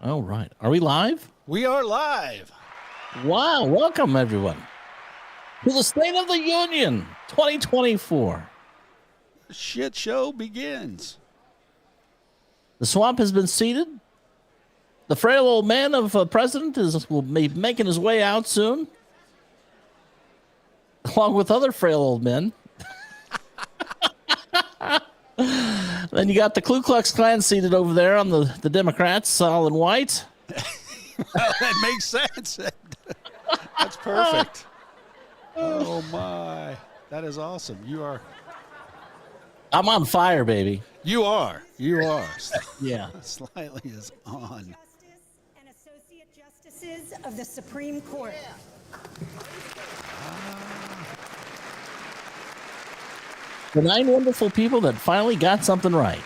All right. Are we live? We are live. Wow. Welcome, everyone, to the State of the Union 2024. The shit show begins. The swamp has been seated. The frail old man of president will be making his way out soon, along with other frail old men. Then you got the Ku Klux Klan seated over there on the Democrats, all in white. Well, that makes sense. That's perfect. Oh, my. That is awesome. I'm on fire, baby. You are. Yeah. Slightly is on. And Associate Justices of the Supreme Court. The 9 wonderful people that finally got something right.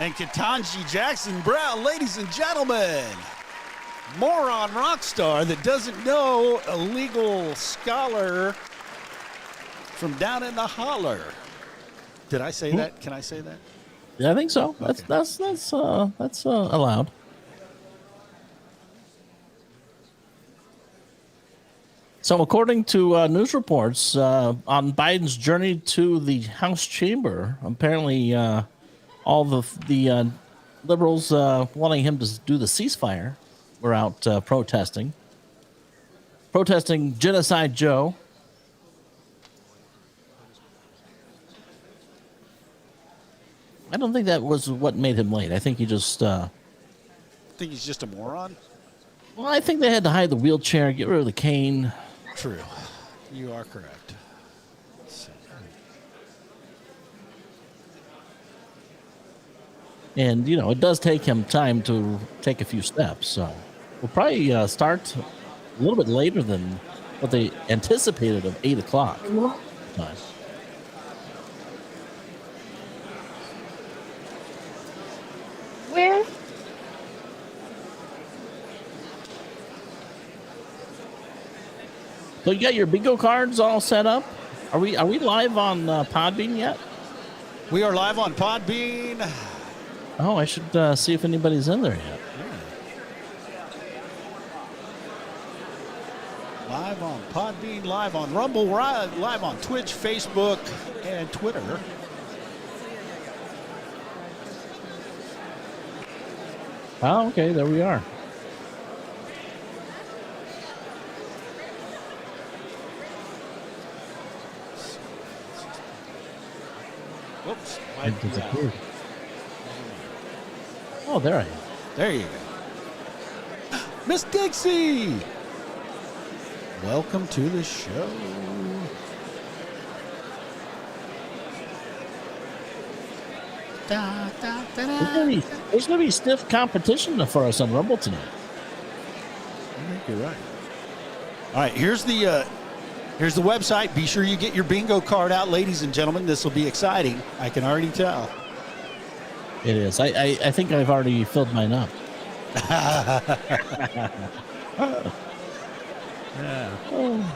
And Ketanji Jackson Brown, ladies and gentlemen. Moron rock star that doesn't know a legal scholar from down in the holler. Did I say that? Can I say that? Yeah, I think so. Okay. That's allowed. So, according to news reports, on Biden's journey to the House chamber, apparently all the liberals wanting him to do the ceasefire were out protesting Genocide Joe. I don't think that was what made him late. I think he just. Think he's just a moron? Well, I think they had to hide the wheelchair, get rid of the cane. True. You are correct. Let's see. And, it does take him time to take a few steps. So we'll probably start a little bit later than what they anticipated of 8 o'clock time. Where? So you got your bingo cards all set up? Are we live on Podbean yet? We are live on Podbean. Oh, I should see if anybody's in there yet. Live on Podbean, live on Rumble, live on Twitch, Facebook, and Twitter. Oh, okay, there we are. Whoops. I disappeared. Oh, there I am. There you go. Miss Dixie! Welcome to the show. Da, da, da, da. There's going to be stiff competition for us on Rumble tonight. I think you're right. All right, here's the website. Be sure you get your bingo card out, ladies and gentlemen. This will be exciting. I can already tell. It is. I think I've already filled mine up. Yeah. Oh.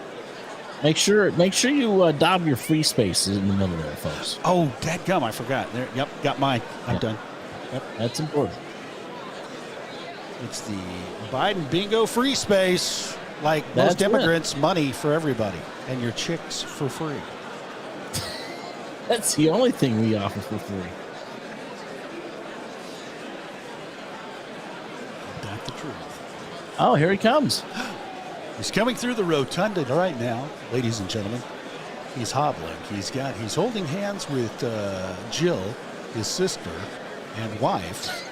Make sure you dab your free spaces in the middle there, folks. Oh, dadgum, I forgot. There, yep, got mine. I'm done. Yep, that's important. It's the Biden bingo free space. Like That's most immigrants, money for everybody. And your chicks for free. That's the only thing we offer for free. That's the truth. Oh, here he comes. He's coming through the rotunda right now, ladies and gentlemen. He's hobbling. He's holding hands with Jill, his sister, and wife.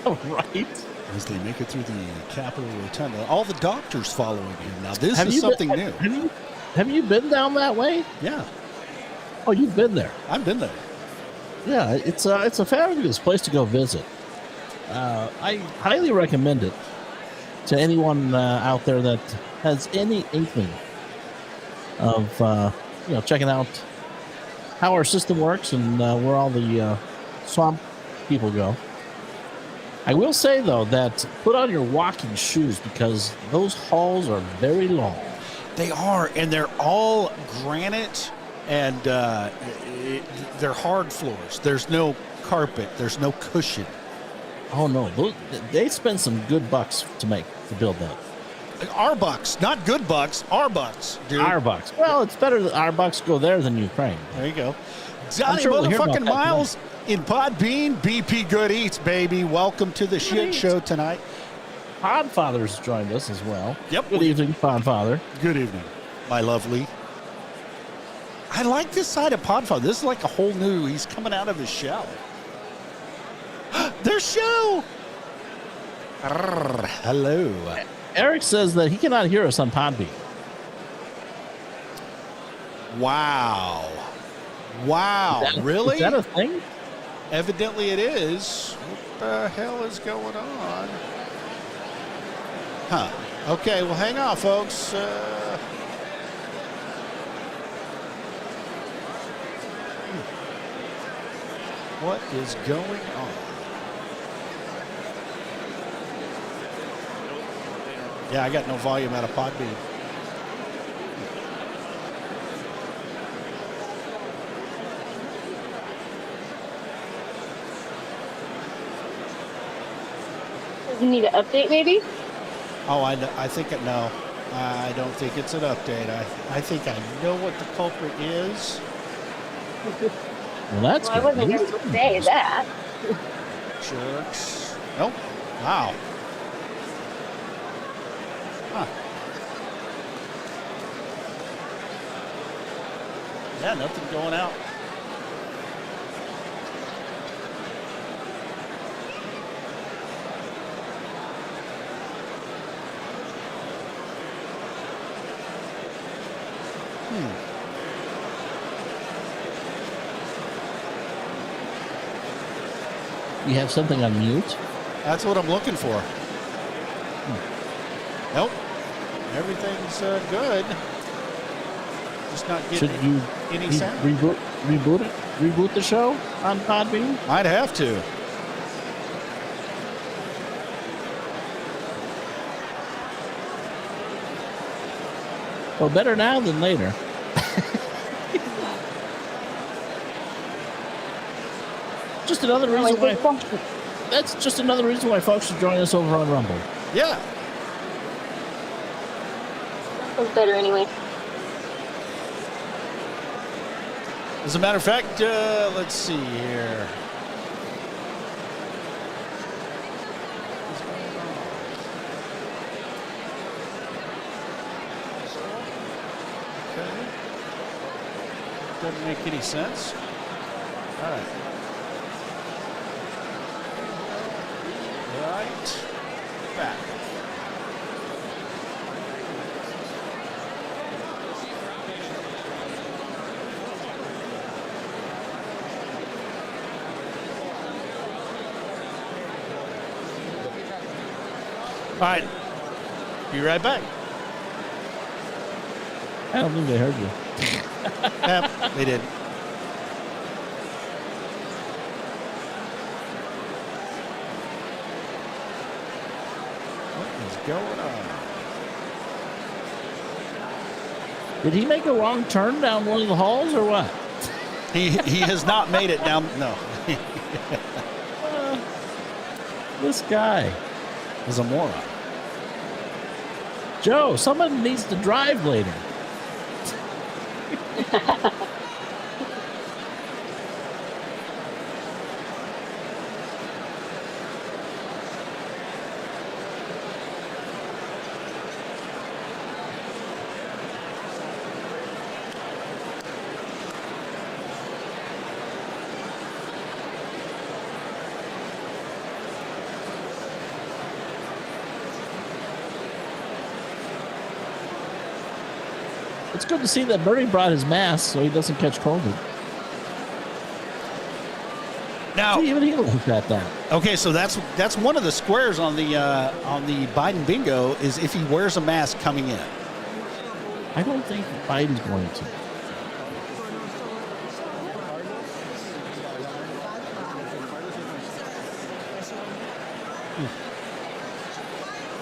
Right. As they make it through the Capitol Rotunda. All the doctors following him. Now, this is something new. Have you been down that way? Yeah, Oh, you've been there. I've been there. Yeah, it's a fabulous place to go visit. I highly recommend it to anyone out there that has any inkling of checking out how our system works and where all the swamp people go. I will say, though, that put on your walking shoes because those halls are very long. They are, and they're all granite, and they're hard floors. There's no carpet. There's no cushion. Oh, no. They spend some good bucks to build that. Our bucks, not good bucks, our bucks, dude. Our bucks. Well, it's better that our bucks go there than Ukraine. There you go. Johnny sure we'll hear about motherfucking that Miles in Podbean, BP Good Eats, baby. Welcome to the shit Eats. show tonight. Podfather's joined us as well. Yep. Good evening, Podfather. Good evening, my lovely. I like this side of Podfather. This is like a whole new, he's coming out of his shell. Their show. Hello. Eric says that he cannot hear us on Podbean. Wow. Wow. Is Really? that a thing? Evidently it is. What the hell is going on? Huh. Okay, well, hang on, folks. What is going on? Yeah, I got no volume out of Podbean. You need an update, maybe? Oh, I think it, no. I don't think it's an update. I think I know what the culprit is. Well, that's Well, I good. wasn't going to say that. Jerks. Nope. Wow. Huh. Yeah, nothing going out. You have something on mute? That's what I'm looking for. Nope. Everything's good. Just not Should getting you any sound. reboot the show on Podbean? I'd have to. Well, better now than later. Just another reason why. That's just another reason why folks should join us over on Rumble. Yeah. That's better anyway. As a matter of fact, let's see here. Okay. Doesn't make any sense. All right. Right back. All right. Be right back. I don't think they heard you. Yep, they did. What is going on? Did he make a wrong turn down one of the halls or what? He has not made it down. No. This guy. Is a moron. Joe, someone needs to drive later. It's good to see that Bernie brought his mask so he doesn't catch COVID. Now, See, even he looked at that. okay, so that's one of the squares on the Biden bingo is if he wears a mask coming in. I don't think Biden's going to. You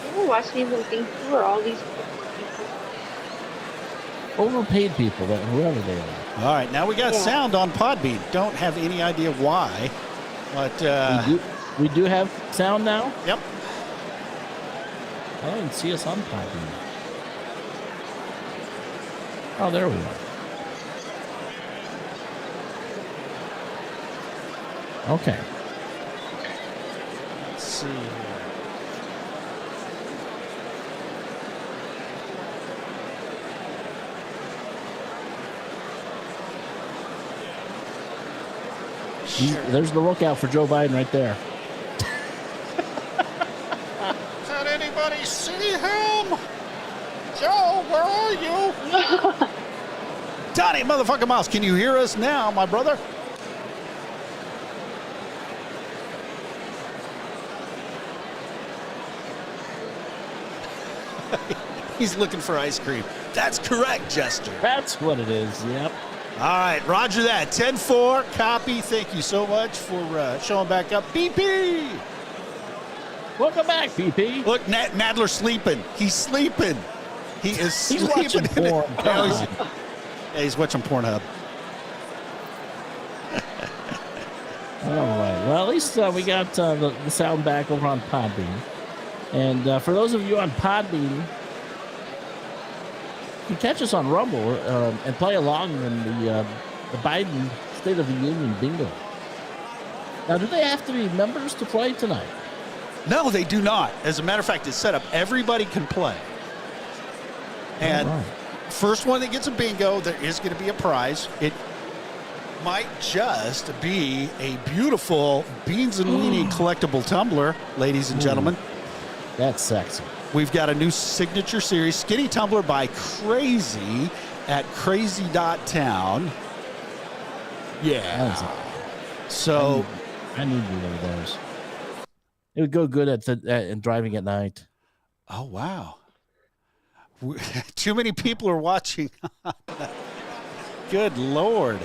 ever watch these and think, who are all these people? Overpaid people, that whoever they are. All right, now we got sound on Podbean. Don't have any idea why, but We do have sound now? yep. I didn't see us on Podbean. Oh, there we are. Okay. Let's see here. There's the lookout for Joe Biden right there. Can anybody see him? Joe, where are you? Donnie, motherfucking Mouse, can you hear us now, my brother? He's looking for ice cream. That's correct, Jester. That's what it is. Yep. All right, roger that. 10-4, copy. Thank you so much for showing back up. BP! Welcome back, PP. Look, Nadler's sleeping. He's sleeping. He is He's sleeping. watching porn. Yeah, he's watching Pornhub. All right. Well, at least we got the sound back over on Podbean. And for those of you on Podbean, you can catch us on Rumble and play along in the Biden State of the Union bingo. Now, do they have to be members to play tonight? No, they do not. As a matter of fact, it's set up. Everybody can play. And first one that gets a bingo, there is going to be a prize. It might just be a beautiful Beans and Weenie collectible tumbler, ladies and gentlemen. That's sexy. We've got a new signature series, Skinny Tumbler by Crazy at crazy.town. Yeah. So I need one of those. It would go good at driving at night. Oh, wow. Too many people are watching. Good Lord.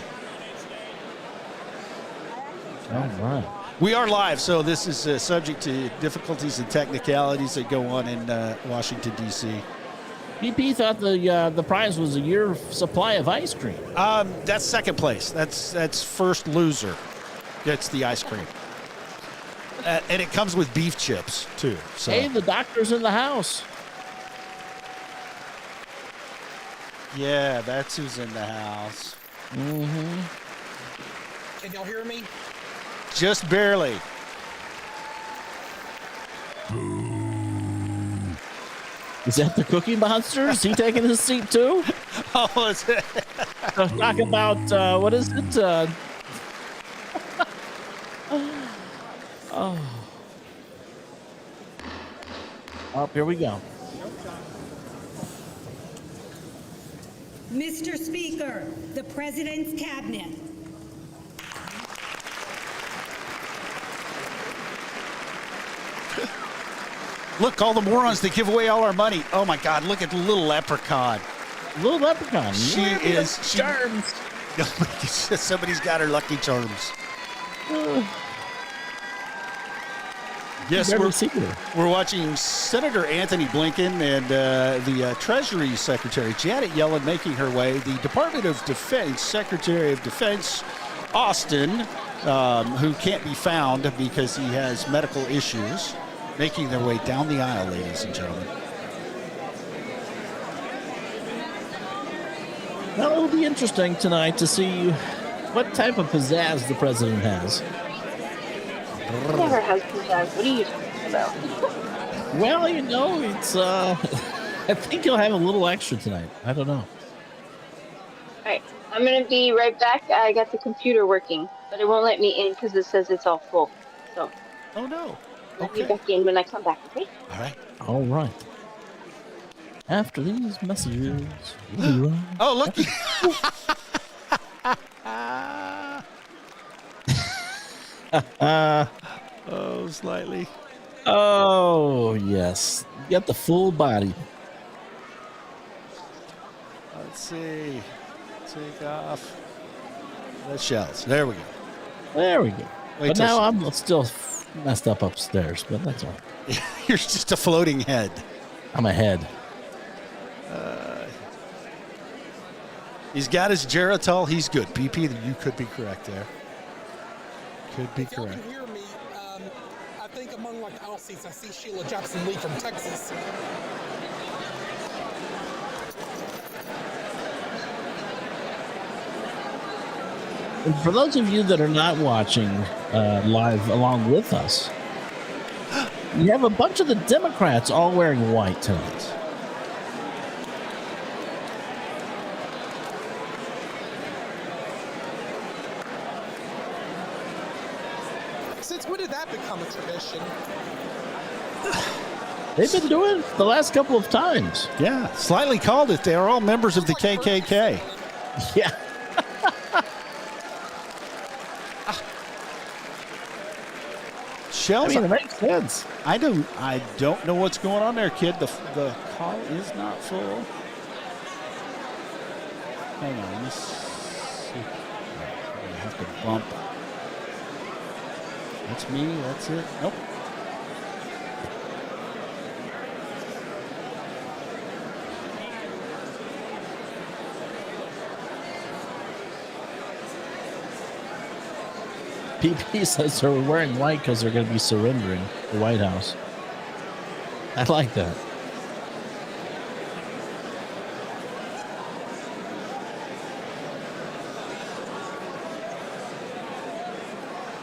All right. We are live, so this is subject to difficulties and technicalities that go on in Washington, D.C. PP thought the prize was a year supply of ice cream. That's second place. That's first loser gets the ice cream. And it comes with beef chips, too. So. Hey, the doctor's in the house. Yeah, that's who's in the house. Mm-hmm. Can y'all hear me? Just barely. Is that the Cookie Monster? Is he taking his seat too? Oh, is it? Talk about what is it? Oh, here we go. Mr. Speaker, the President's Cabinet. Look, all the morons that give away all our money. Oh, my God, look at the little leprechaun. Little leprechaun. She is... Charms. Somebody's got her lucky charms. Yes, we're watching Senator Anthony Blinken and the Treasury Secretary Janet Yellen making her way. The Department of Defense Secretary of Defense Austin, who can't be found because he has medical issues, making their way down the aisle, ladies and gentlemen. Well, it'll be interesting tonight to see what type of pizzazz the president has. Never has pizzazz. What are you talking about? Well, you know, it's I think he'll have a little extra tonight. I don't know. All right, I'm gonna be right back. I got the computer working, but it won't let me in because it says it's all full. So. Oh no. Let me back in when I come back. Okay. All right. All right. After these messages. Oh, look. Oh, slightly. Oh, yes. You got the full body. Let's see. Take off the shells. There we go. There we go. Wait But till now she- I'm still Messed up upstairs, but that's all right. You're just a floating head. I'm ahead. He's got his Geritol. He's good. BP, you could be correct there. Could be If y'all correct. can hear me, I think among like aisle seats, I see Sheila Jackson Lee from Texas. And for those of you that are not watching live along with us, you have a bunch of the Democrats all wearing white tonight. Since when did that become a tradition? They've been doing it the last couple of times. Yeah, slightly called it. They are all members of the KKK. Yeah. Shells, it makes sense. I don't know what's going on there, kid. The call is not full. Hang on, let's see. I'm gonna have to bump. That's me. That's it. Nope. PP says they're wearing white because they're going to be surrendering the White House. I like that.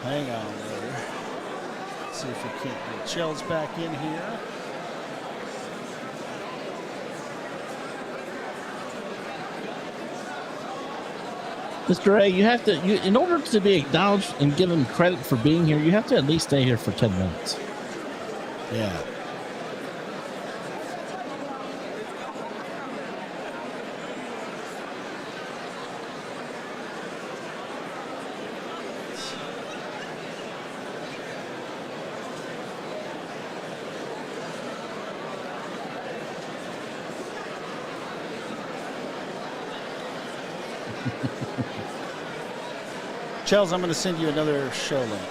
Hang on there. See if we can't get Shells back in here. Mr. A, you have to, in order to be acknowledged and given credit for being here, you have to at least stay here for 10 minutes. Yeah. Chels, I'm going to send you another show link.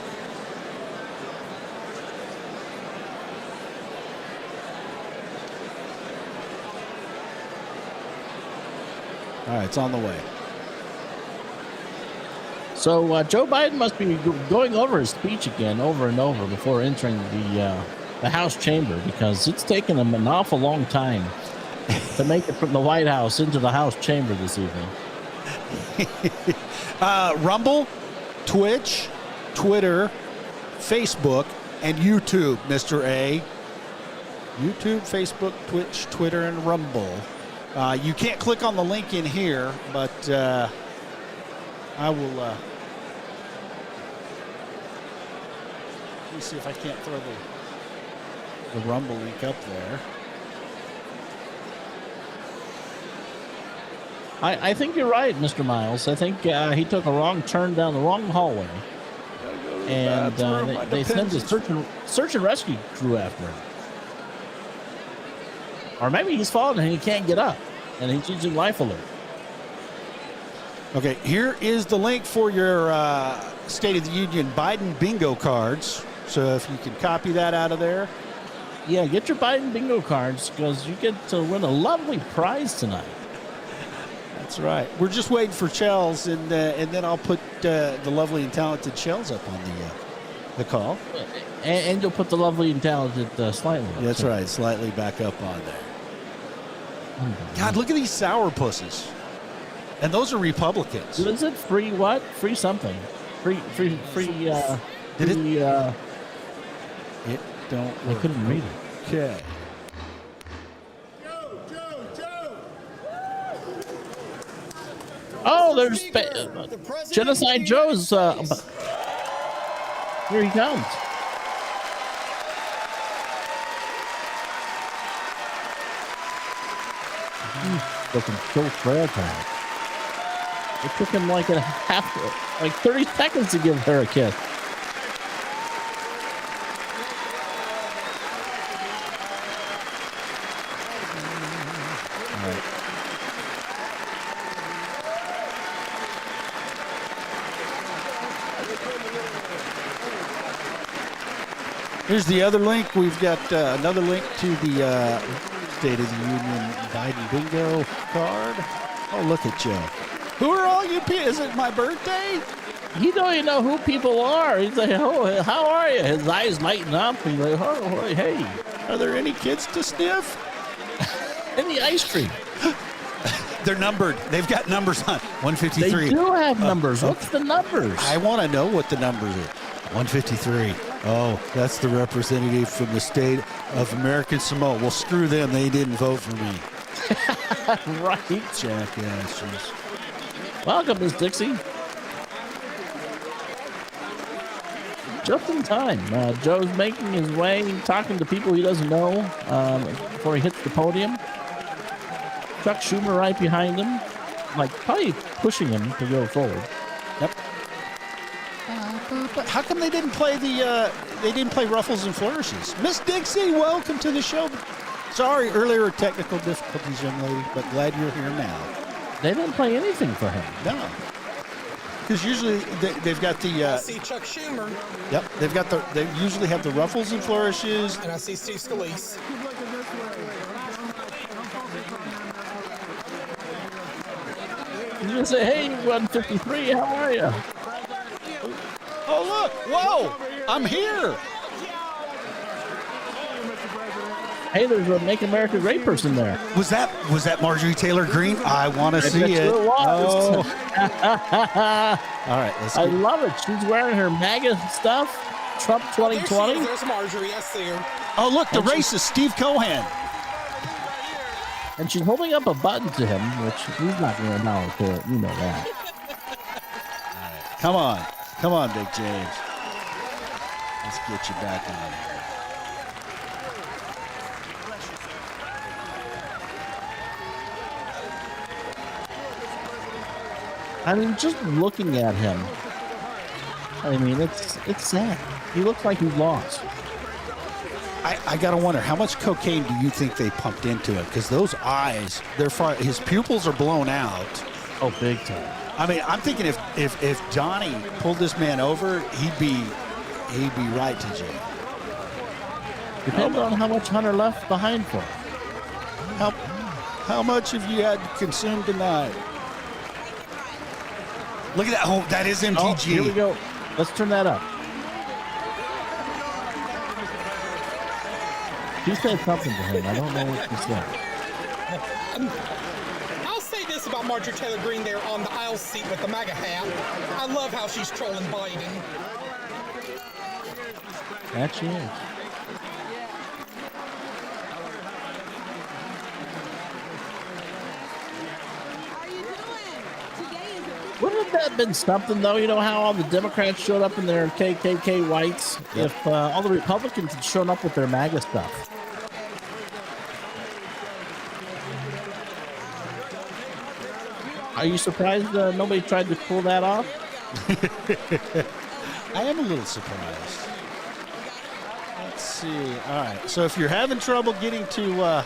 All right, it's on the way. So Joe Biden must be going over his speech again over and over before entering the House chamber, because it's taken him an awful long time to make it from the White House into the House chamber this evening. Rumble, Twitch, Twitter, Facebook, and YouTube, Mr. A. YouTube, Facebook, Twitch, Twitter, and Rumble. You can't click on the link in here, but I will. Let me see if I can't throw the Rumble link up there. I think you're right, Mr. Miles. I think he took a wrong turn down the wrong hallway, and they sent a search and rescue crew after him. Or maybe he's fallen and he can't get up, and he's using life alert. Okay, here is the link for your State of the Union Biden bingo cards. So if you can copy that out of there. Yeah, get your Biden bingo cards, because you get to win a lovely prize tonight. That's right. We're just waiting for Chels, and then I'll put the lovely and talented Chels up on the call. And you'll put the lovely and talented slightly. That's right, slightly back up on there. God, look at these sourpusses. And those are Republicans. What is it? Free what? Free something. Free. Did it? It don't I work. couldn't read it. Okay. Oh, there's Genocide Joe's. Here he comes. Looking so frail time. It took him like 30 seconds to give her a kiss. Here's the other link. We've got another link to the State of the Union Biden bingo card. Oh, look at you. Who are all you people? Is it my birthday? He don't even know who people are. He's like, oh, how are you? His eyes lighten up. He's like, oh, hey. Are there any kids to sniff? In the ice cream. They're numbered. They've got numbers on 153. They do have numbers. What's the numbers? I want to know what the numbers are. 153. Oh, that's the representative from the state of American Samoa. Well, screw them. They didn't vote for me. Right. Jackasses. Welcome, Miss Dixie. Just in time. Joe's making his way, talking to people he doesn't know before he hits the podium. Chuck Schumer right behind him, like probably pushing him to go forward. Yep. But how come they didn't play Ruffles and Flourishes? Miss Dixie, welcome to the show. Sorry, earlier technical difficulties, young lady, but glad you're here now. They didn't play anything for him. No. Because usually they've got the. I see Chuck Schumer. Yep, they usually have the Ruffles and Flourishes. And I see Steve Scalise. He's gonna say, "Hey, 153, how are you?" Oh look! Whoa! I'm here. Hey, there's a Make America Great person there. Was that Marjorie Taylor Greene? I want to see it. Sure was. Oh. All right, let's I go. love it. She's wearing her MAGA stuff. Trump 2020. There's Marjorie. I see her. Oh look, the racist Steve Cohen. And she's holding up a button to him, which he's not going to allow her to. You know that. Come on, Big James. Let's get you back on here. I mean, just looking at him, I mean, it's sad. He looks like he's lost. I gotta wonder, how much cocaine do you think they pumped into it? Because those eyes, his pupils are blown out. Oh, big time. I mean, I'm thinking if Johnny pulled this man over, he'd be right to jail. Depends on how much Hunter left behind for. How much have you had consumed tonight? Look at that. Oh, that is MTG. Oh, here we go. Let's turn that up. She said something to him. I don't know what she said. I'll say this about Marjorie Taylor Greene there on the aisle seat with the MAGA hat. I love how she's trolling Biden. That she is. Wouldn't that have been something, though? You know how all the Democrats showed up in their KKK whites? Yep. If all the Republicans had shown up with their MAGA stuff. Are you surprised nobody tried to pull that off? I am a little surprised. Let's see. All right. So if you're having trouble getting to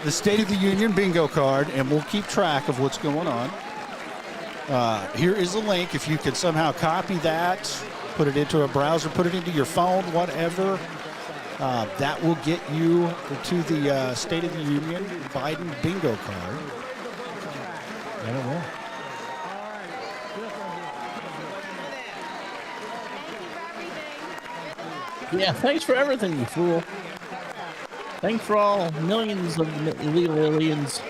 the State of the Union bingo card, and we'll keep track of what's going on. Here is a link. If you can somehow copy that, put it into a browser, put it into your phone, whatever, that will get you to the State of the Union Biden bingo card. I don't know. Yeah, thanks for everything, you fool. Thanks for all millions of illegal aliens.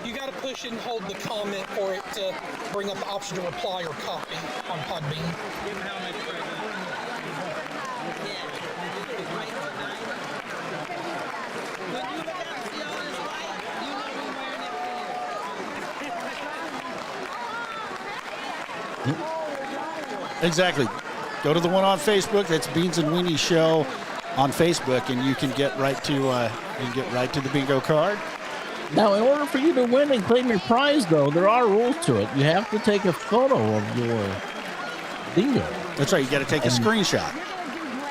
You got to push and hold the comment for it to bring up the option to reply or copy on Podbean. Exactly. Go to the one on Facebook. That's Beans and Weenie Show on Facebook, and you can get right to the bingo card. Now, in order for you to win and claim your prize, though, there are rules to it. You have to take a photo of your bingo. That's right. You got to take a screenshot.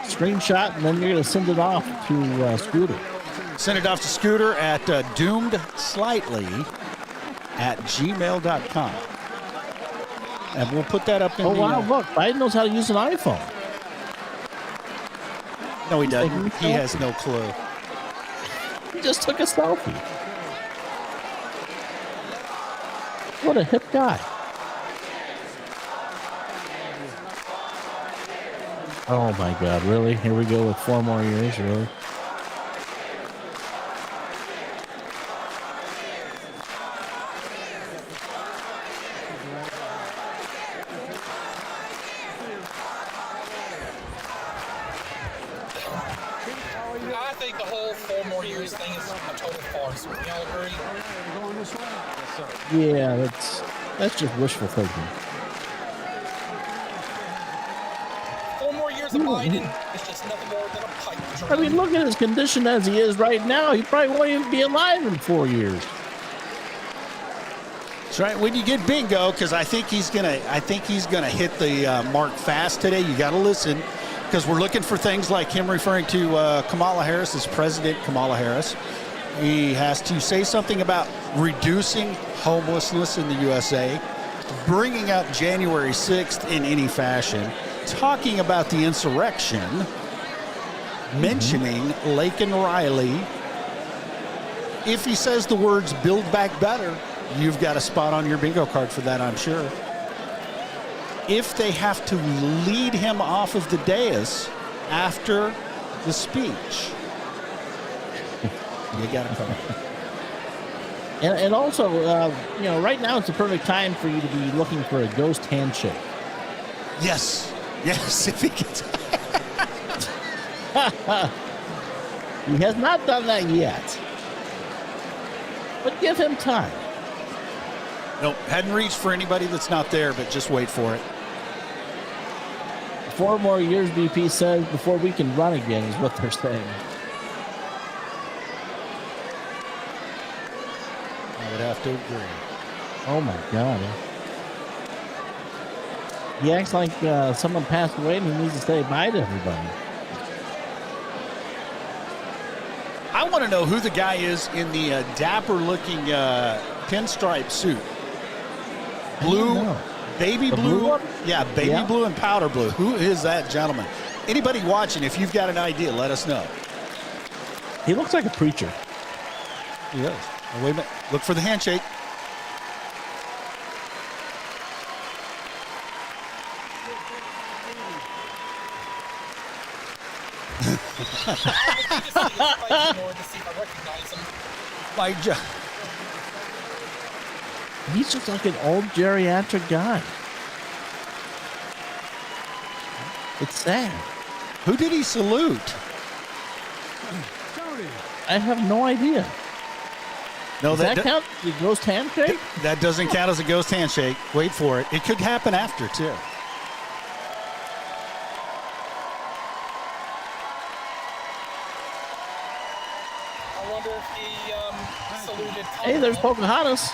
Screenshot, and then you're going to send it off to Scooter. Send it off to Scooter at doomedslightly@gmail.com. And we'll put that up in Oh, the... wow, look, Biden knows how to use an iPhone. No, he doesn't. taking a He has no clue. He just took a selfie. What a hip guy. Oh, my God, really? Here we go with 4 more years, really? I think the whole 4 more years thing is a total farce. Would y'all agree? Yeah, that's just wishful thinking. 4 more years of Biden is just nothing more than a pipe dream. I mean, look at his condition as he is right now. He probably won't even be alive in 4 years. That's right. When you get bingo, because I think he's gonna hit the mark fast today. You got to listen, because we're looking for things like him referring to Kamala Harris as President Kamala Harris. He has to say something about reducing homelessness in the USA, bringing up January 6th in any fashion, talking about the insurrection, mentioning Laken Riley. If he says the words "Build Back Better," you've got a spot on your bingo card for that, I'm sure. If they have to lead him off of the dais after the speech, you got to come. And also, right now it's the perfect time for you to be looking for a ghost handshake. Yes. Yes, if he gets... He has not done that yet. But give him time. Nope, hadn't reached for anybody that's not there, but just wait for it. 4 more years, BP says, before we can run again, is what they're saying. I would have to agree. Oh, my God. He acts like someone passed away and he needs to say bye to everybody. I want to know who the guy is in the dapper-looking pinstripe suit. Blue, baby The blue. blue one? Yeah, baby Yeah. blue and powder blue. Who is that gentleman? Anybody watching, if you've got an idea, let us know. He looks like a preacher. He does. Oh, wait a minute. Look for the handshake. He's just like an old geriatric guy. It's sad. Who did he salute? I have no idea. No, Does that count? The ghost handshake? That doesn't count as a ghost handshake. Wait for it. It could happen after, too. I wonder if he saluted. Hey, there's Pocahontas.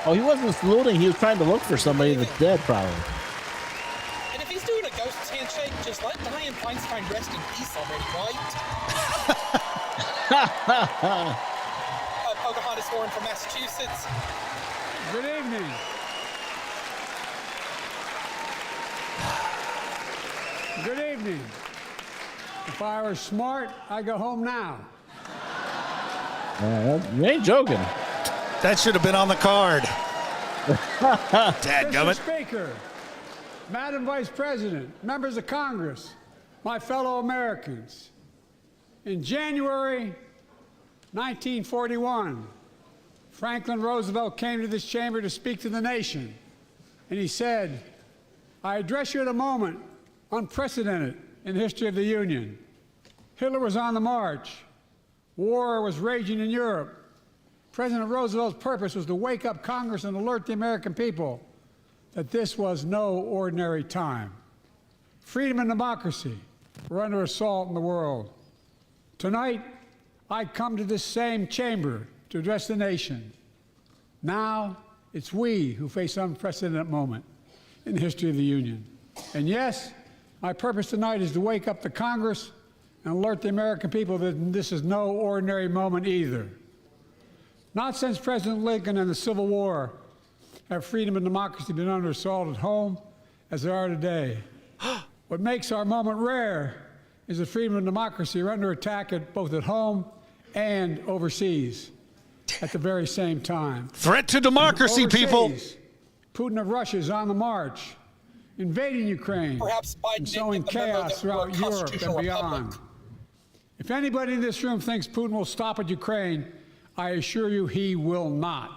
Oh, he wasn't saluting. He was trying to look for somebody that's dead, probably. And if he's doing a ghost handshake, just let Dianne Feinstein rest in peace already, right? Pocahontas Warren from Massachusetts. Good evening. Good evening. If I were smart, I'd go home now. You ain't joking. That should have been on the card. Mr. Dadgummit. Speaker, Madam Vice President, members of Congress, my fellow Americans, in January 1941, Franklin Roosevelt came to this chamber to speak to the nation, and he said, "I address you at a moment unprecedented in the history of the Union. Hitler was on the march. War was raging in Europe. President Roosevelt's purpose was to wake up Congress and alert the American people that this was no ordinary time. Freedom and democracy were under assault in the world. Tonight, I come to this same chamber to address the nation. Now, it's we who face an unprecedented moment in the history of the Union. And yes, my purpose tonight is to wake up the Congress and alert the American people that this is no ordinary moment either. Not since President Lincoln and the Civil War have freedom and democracy been under assault at home as they are today. What makes our moment rare is that freedom and democracy are under attack both at home and overseas at the very same time. Threat to democracy, Overseas, people. Putin of Russia is on the march, invading Ukraine, Perhaps Biden and didn't sowing get the memo chaos that we're a throughout Europe and constitutional beyond. republic. If anybody in this room thinks Putin will stop at Ukraine, I assure you he will not.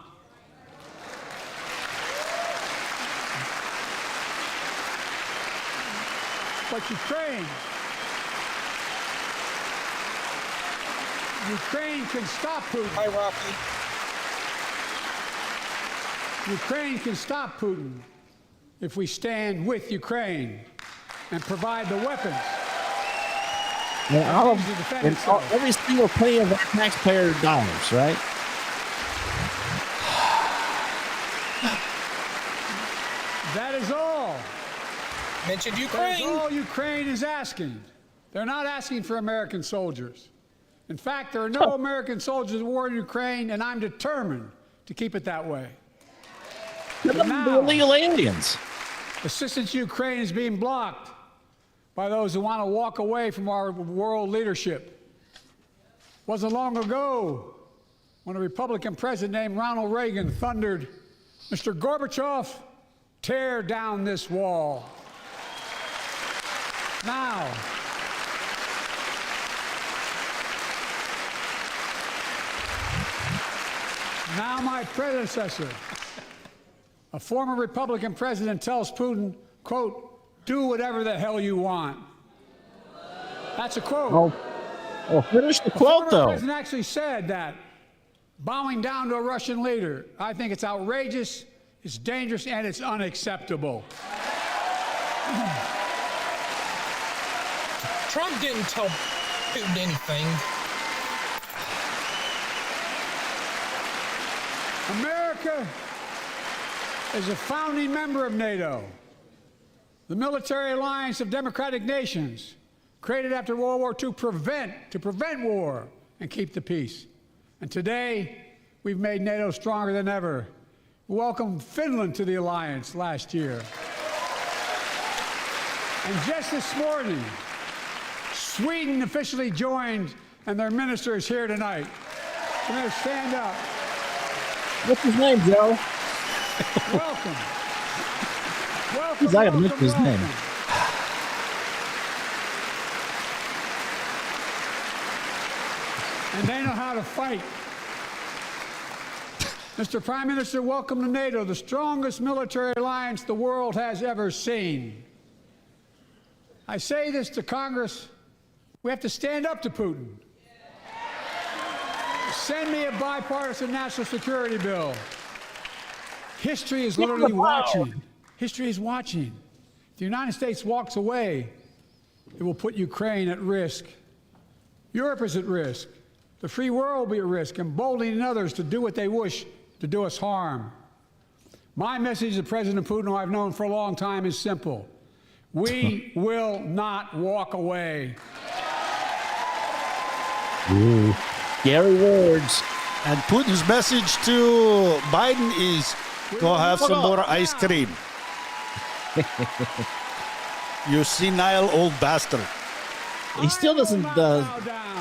But Ukraine can stop Putin. Hi, Rocky. Ukraine can stop Putin if we stand with Ukraine and provide the weapons. And to defend itself. every single penny of our taxpayer dollars, right? That is all. Mentioned That's Ukraine. all Ukraine is asking. They're not asking for American soldiers. In fact, there are no American soldiers at war in Ukraine, and I'm determined to keep it that way. They're now- illegal aliens. Assistance to Ukraine is being blocked by those who want to walk away from our world leadership. It wasn't long ago when a Republican president named Ronald Reagan thundered, "Mr. Gorbachev, tear down this wall." Now my predecessor, a former Republican president, tells Putin, quote, "Do whatever the hell you want." That's a quote. Well, finish the The quote, former though. president actually said that, bowing down to a Russian leader. I think it's outrageous, it's dangerous, and it's unacceptable. Trump didn't tell Putin anything. America is a founding member of NATO, the military alliance of democratic nations created after World War II to prevent war and keep the peace. And today, we've made NATO stronger than ever. We welcomed Finland to the alliance last year. And just this morning, Sweden officially joined, and their minister is here tonight. Come here, stand up. What's his name, Joe? Welcome. Welcome. He's not gonna mention his welcome. name. And they know how to fight. Mr. Prime Minister, welcome to NATO, the strongest military alliance the world has ever seen. I say this to Congress, we have to stand up to Putin. Send me a bipartisan national security bill. History is literally watching. History is watching. If the United States walks away, it will put Ukraine at risk. Europe is at risk. The free world will be at risk, emboldening others to do what they wish to do us harm. My message to President Putin, who I've known for a long time, is simple. We will not walk away. Ooh, scary words. And Putin's message to Biden is, go have some more ice cream. You senile old bastard. He still doesn't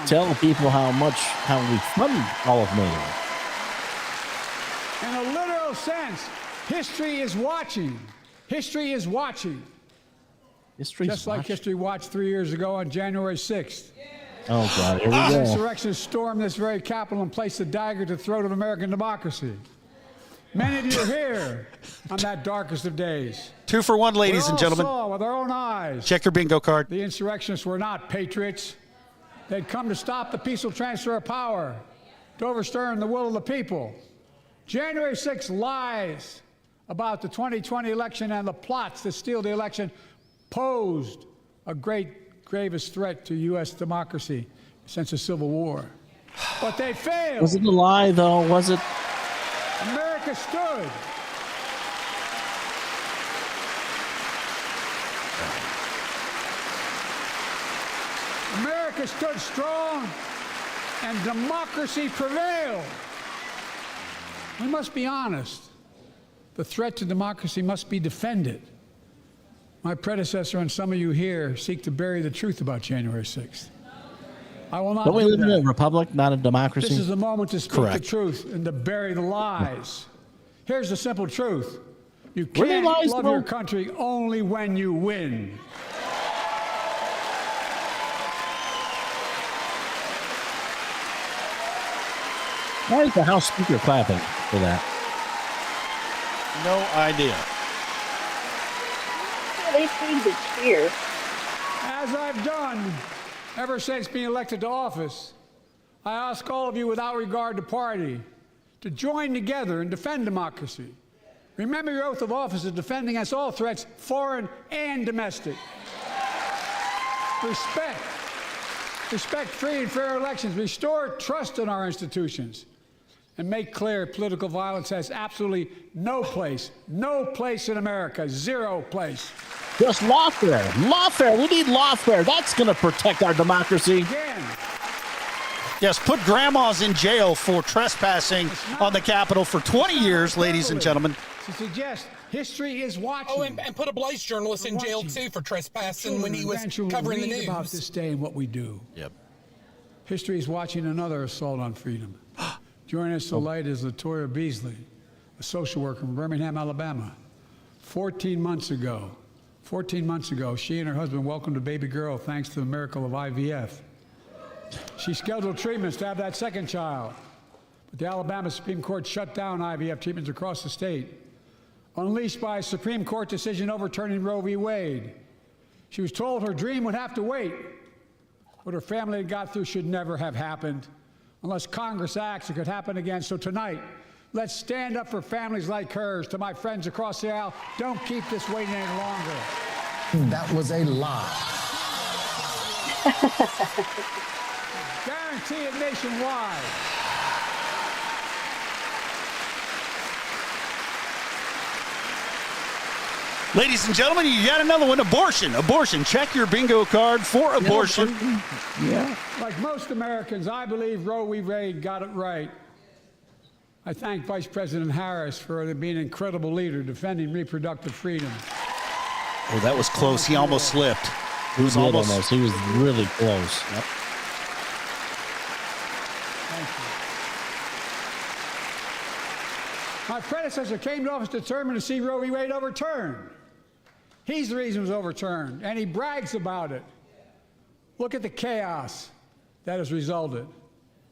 tell people how we fund all of NATO. In a literal sense, history is watching. History is watching. History's Just like watching. history watched 3 years ago on January 6th. Oh, God, here we The go. insurrectionists stormed this very Capitol and placed a dagger to the throat of American democracy. Many of you are here on that darkest of days. 2 for 1, ladies We and all gentlemen. saw with our own eyes. Check your bingo card. The insurrectionists were not patriots. They'd come to stop the peaceful transfer of power, to overturn the will of the people. January 6th lies about the 2020 election and the plots to steal the election posed a gravest threat to U.S. democracy since the Civil War. But they failed. Was it a lie, though? Was it? America stood. America stood strong, and democracy prevailed. We must be honest. The threat to democracy must be defended. My predecessor and some of you here seek to bury the truth about January 6th. I will not Don't we do live in that. a republic, not a democracy? This is the moment to speak Correct. the truth and to bury the lies. Here's the simple truth. You Were they can't lies, love though? your country only when you win. Why is the House Speaker clapping for that? No idea. Yeah, they paid to cheer. As I've done ever since being elected to office, I ask all of you without regard to party to join together and defend democracy. Remember your oath of office of defending against all threats, foreign and domestic. Respect free and fair elections. Restore trust in our institutions. And make clear political violence has absolutely no place in America, zero place. Just lawfare. Lawfare. We need lawfare. That's going to protect our democracy. Again, Yes, put grandmas in jail for trespassing on the Capitol for 20 years, ladies and gentlemen. to suggest history is watching. Oh, and put a Blaze journalist in jail too for trespassing when he was Eventually covering the read about news. this day and what we do. Yep. History is watching another assault on freedom. Joining us tonight is Latoya Beasley, a social worker from Birmingham, Alabama. 14 months ago, she and her husband welcomed a baby girl thanks to the miracle of IVF. She scheduled treatments to have that second child, but the Alabama Supreme Court shut down IVF treatments across the state, unleashed by a Supreme Court decision overturning Roe v. Wade. She was told her dream would have to wait. What her family had got through should never have happened. Unless Congress acts, it could happen again. So tonight, let's stand up for families like hers. To my friends across the aisle, don't keep this waiting any longer. That was a lie. Guarantee it nationwide. Ladies and gentlemen, you got another one. Abortion. Abortion. Check your bingo card for abortion. Yeah. Like most Americans, I believe Roe v. Wade got it right. I thank Vice President Harris for being an incredible leader defending reproductive freedom. Oh, that was close. He almost slipped. He was almost. He was really close. Yep. Thank you. My predecessor came to office determined to see Roe v. Wade overturned. He's the reason it was overturned, and he brags about it. Look at the chaos that has resulted.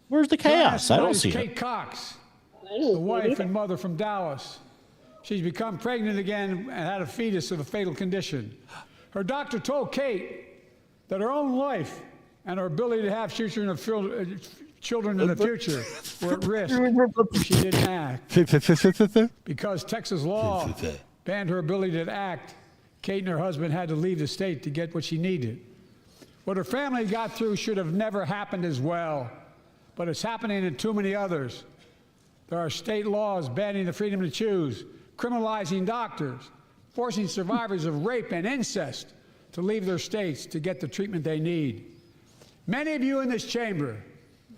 Where's the chaos? I don't see Kate it. Cox, the wife and mother from Dallas. She's become pregnant again and had a fetus of a fatal condition. Her doctor told Kate that her own life and her ability to have children in the future were at risk if she didn't act. Because Texas law banned her ability to act, Kate and her husband had to leave the state to get what she needed. What her family got through should have never happened as well, but it's happening in too many others. There are state laws banning the freedom to choose, criminalizing doctors, forcing survivors of rape and incest to leave their states to get the treatment they need. Many of you in this chamber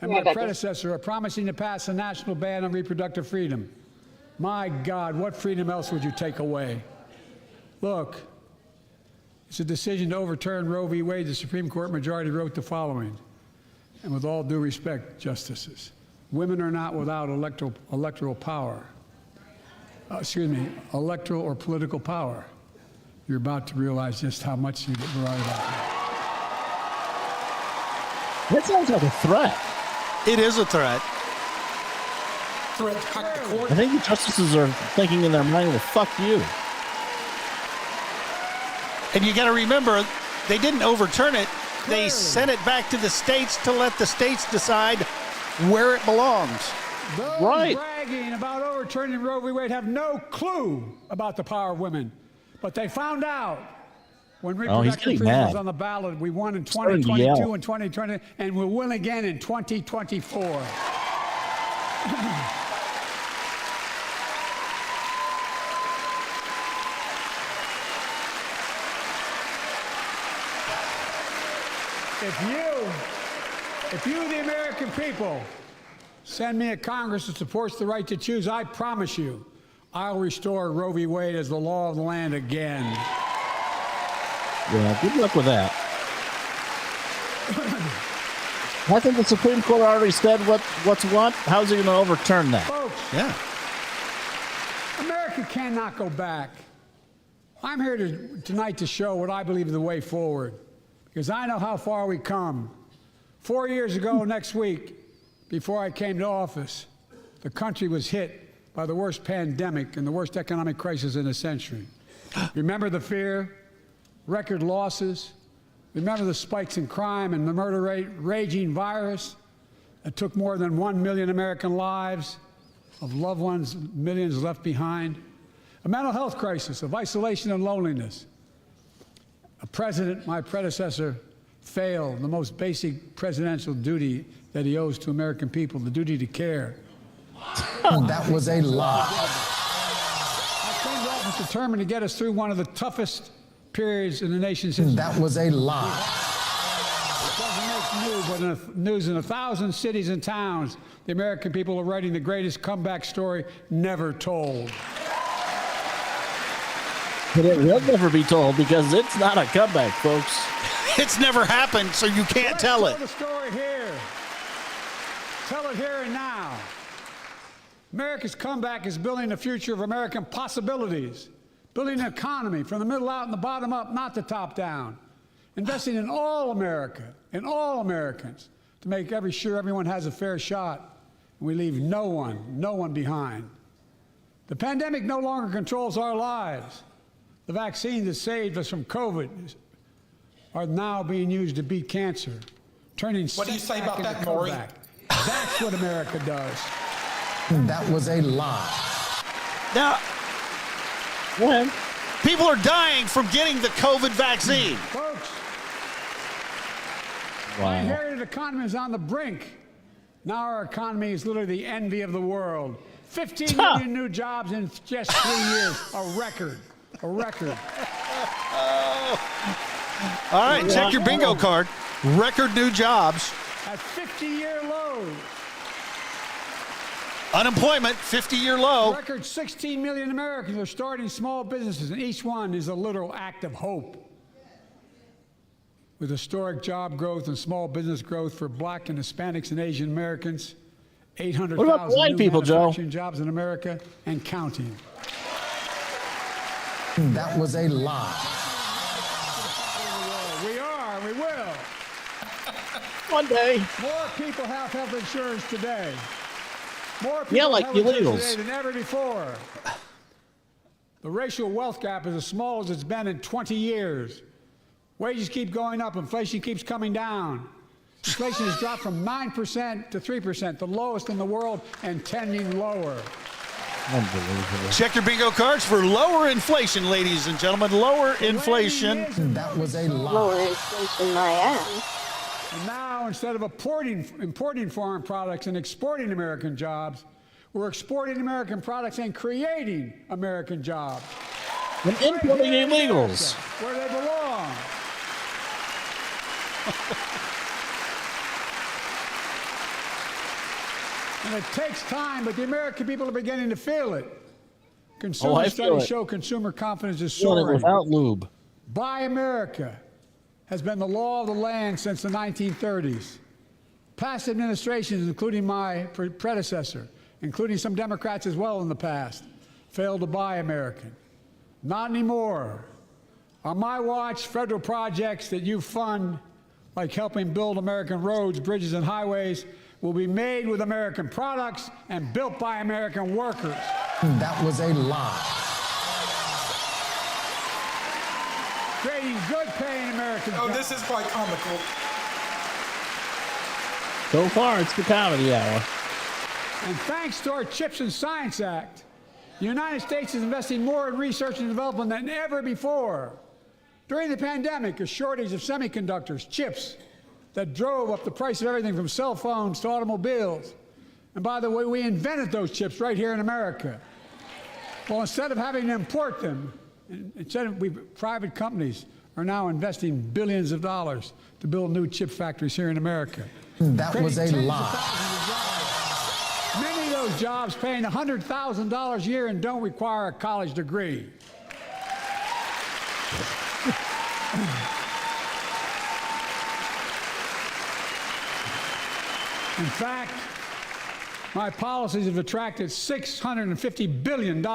and my predecessor are promising to pass a national ban on reproductive freedom. My God, what freedom else would you take away? Look, it's a decision to overturn Roe v. Wade. The Supreme Court majority wrote the following, and with all due respect, justices, women are not without electoral power. Electoral or political power. You're about to realize just how much you're right about that. That sounds like a threat. It is a threat. Threat to pack the court. I think the justices are thinking in their mind, well, fuck you. And you got to remember, they didn't overturn it. They sent it back to the states to let the states decide where it belongs. Those bragging about overturning Roe v. Wade have no clue about the power of women. But they found out when reproductive freedom was on the ballot. We won in 2022 and 2020, and we'll win again in 2024. If you, the American people, Send me a Congress that supports the right to choose. I promise you, I'll restore Roe v. Wade as the law of the land again. Yeah, good luck with that. I think the Supreme Court already said what's what. How's he going to overturn that? Folks, Yeah. America cannot go back. I'm here tonight to show what I believe is the way forward, because I know how far we come. 4 years ago next week, before I came to office, the country was hit by the worst pandemic and the worst economic crisis in a century. Remember the fear, record losses? Remember the spikes in crime and the murder rate, raging virus that took more than 1 million American lives, of loved ones, millions left behind? A mental health crisis of isolation and loneliness. A president, my predecessor, failed the most basic presidential duty that he owes to American people, the duty to care. That was a lie. I came to office determined to get us through one of the toughest periods in the nation's history. That was a lie. It doesn't make news in 1,000 cities and towns. The American people are writing the greatest comeback story never told. But it will never be told because it's not a comeback, folks. It's never happened, so you can't tell it. Tell the story here. Tell it here and now. America's comeback is building the future of American possibilities, building an economy from the middle out and the bottom up, not the top down, investing in all America, in all Americans, to make sure everyone has a fair shot, and we leave no one behind. The pandemic no longer controls our lives. The vaccines that saved us from COVID are now being used to beat cancer, turning What do you say about that, Maury? That's what America does. That was a lie. Now, Go ahead. people are dying from getting the COVID vaccine. Folks, our Wow. inherited economy is on the brink. Now our economy is literally the envy of the world. 15 million new jobs in just 3 years. A record. A record. All right, check your bingo card. Record new jobs. At 50-year lows. Unemployment, 50-year low. Record 16 million Americans are starting small businesses, and each one is a literal act of hope. With historic job growth and small business growth for Black and Hispanics and Asian Americans, 800,000 What about white new people, Joe? manufacturing jobs in America and counting. That was a lie. We are, we will. One day. More people have health insurance today. More people like have health insurance illegals. today than ever before. The racial wealth gap is as small as it's been in 20 years. Wages keep going up. Inflation keeps coming down. Inflation has dropped from 9% to 3%, the lowest in the world, and tending lower. Unbelievable. Check your bingo cards for lower inflation, ladies and gentlemen. Lower inflation. That was a lie. Lower inflation, I am. And now, instead of importing foreign products and exporting American jobs, we're exporting American products and creating American jobs. And importing illegals. Where they belong. And it takes time, but the American people are beginning to feel it. Consumer I feel studies it. show consumer confidence is Doing it soaring. without lube. Buy America has been the law of the land since the 1930s. Past administrations, including my predecessor, including some Democrats as well in the past, failed to buy American. Not anymore. On my watch, federal projects that you fund, like helping build American roads, bridges, and highways, will be made with American products and built by American workers. That was a lie. Creating good-paying American Oh, jobs. this is quite comical. So far, it's the comedy hour. And thanks to our CHIPS and Science Act, the United States is investing more in research and development than ever before. During the pandemic, a shortage of semiconductors, chips, that drove up the price of everything from cell phones to automobiles. And by the way, we invented those chips right here in America. Well, instead of having to import them, private companies are now investing billions of dollars to build new chip factories here in America. That was a Creating tens of lie. thousands of jobs. those jobs paying $100,000 a year and don't require a college degree. In fact, my policies have attracted $650 billion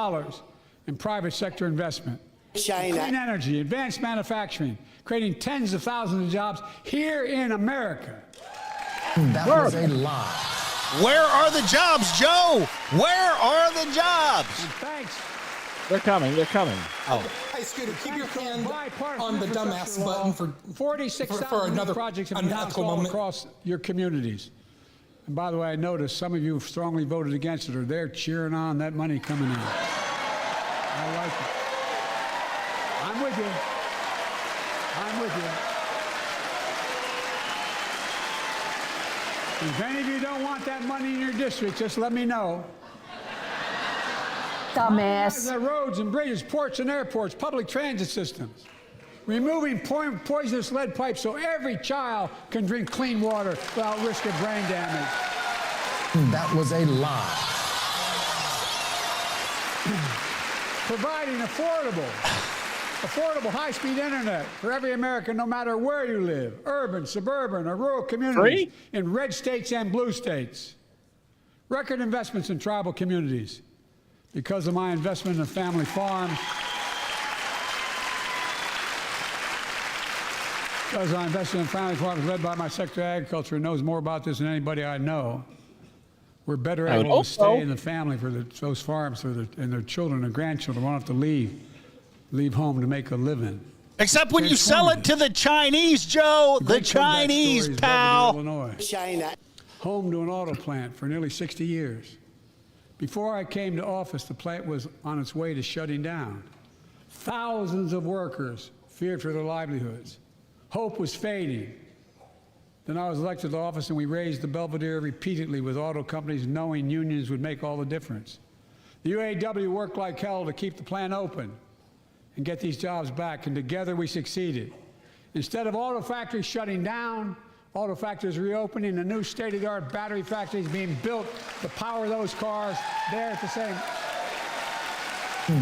in private sector investment. Clean energy, advanced manufacturing, creating tens of thousands of jobs here in America. That was a lie. Where are the jobs, Joe? Where are the jobs? And thanks. They're coming. They're coming. Oh, Hey, Scooter, keep your hand Bipartisan on the dumbass infrastructure law, button for 46,000 another projects have been unethical installed moment. across your communities. And by the way, I noticed some of you strongly voted against it, or they're cheering on that money coming in. I like it. I'm with you. I'm with you. If any of you don't want that money in your district, just let me know. Dumbass. The roads and bridges, ports and airports, public transit systems. Removing poisonous lead pipes so every child can drink clean water without risk of brain damage. That was a lie. Providing affordable high-speed internet for every American, no matter where you live, urban, suburban, or rural communities, in red states and blue states. Record investments in tribal communities. Because of my investment in family farms, because I invested in family farms led by my Secretary of Agriculture, who knows more about this than anybody I know, we're better able to stay in the family for those farms and their children and grandchildren won't have to leave home to make a living. except when you sell it to the Chinese, Joe. The Great comeback Chinese, stories, pal. Belvedere, Illinois. China. Home to an auto plant for nearly 60 years. Before I came to office, the plant was on its way to shutting down. Thousands of workers feared for their livelihoods. Hope was fading. Then I was elected to office, and we raised the Belvedere repeatedly with auto companies, knowing unions would make all the difference. The UAW worked like hell to keep the plant open and get these jobs back, and together we succeeded. Instead of auto factories shutting down, auto factories reopening, and new state-of-the-art battery factories being built to power those cars there at the same.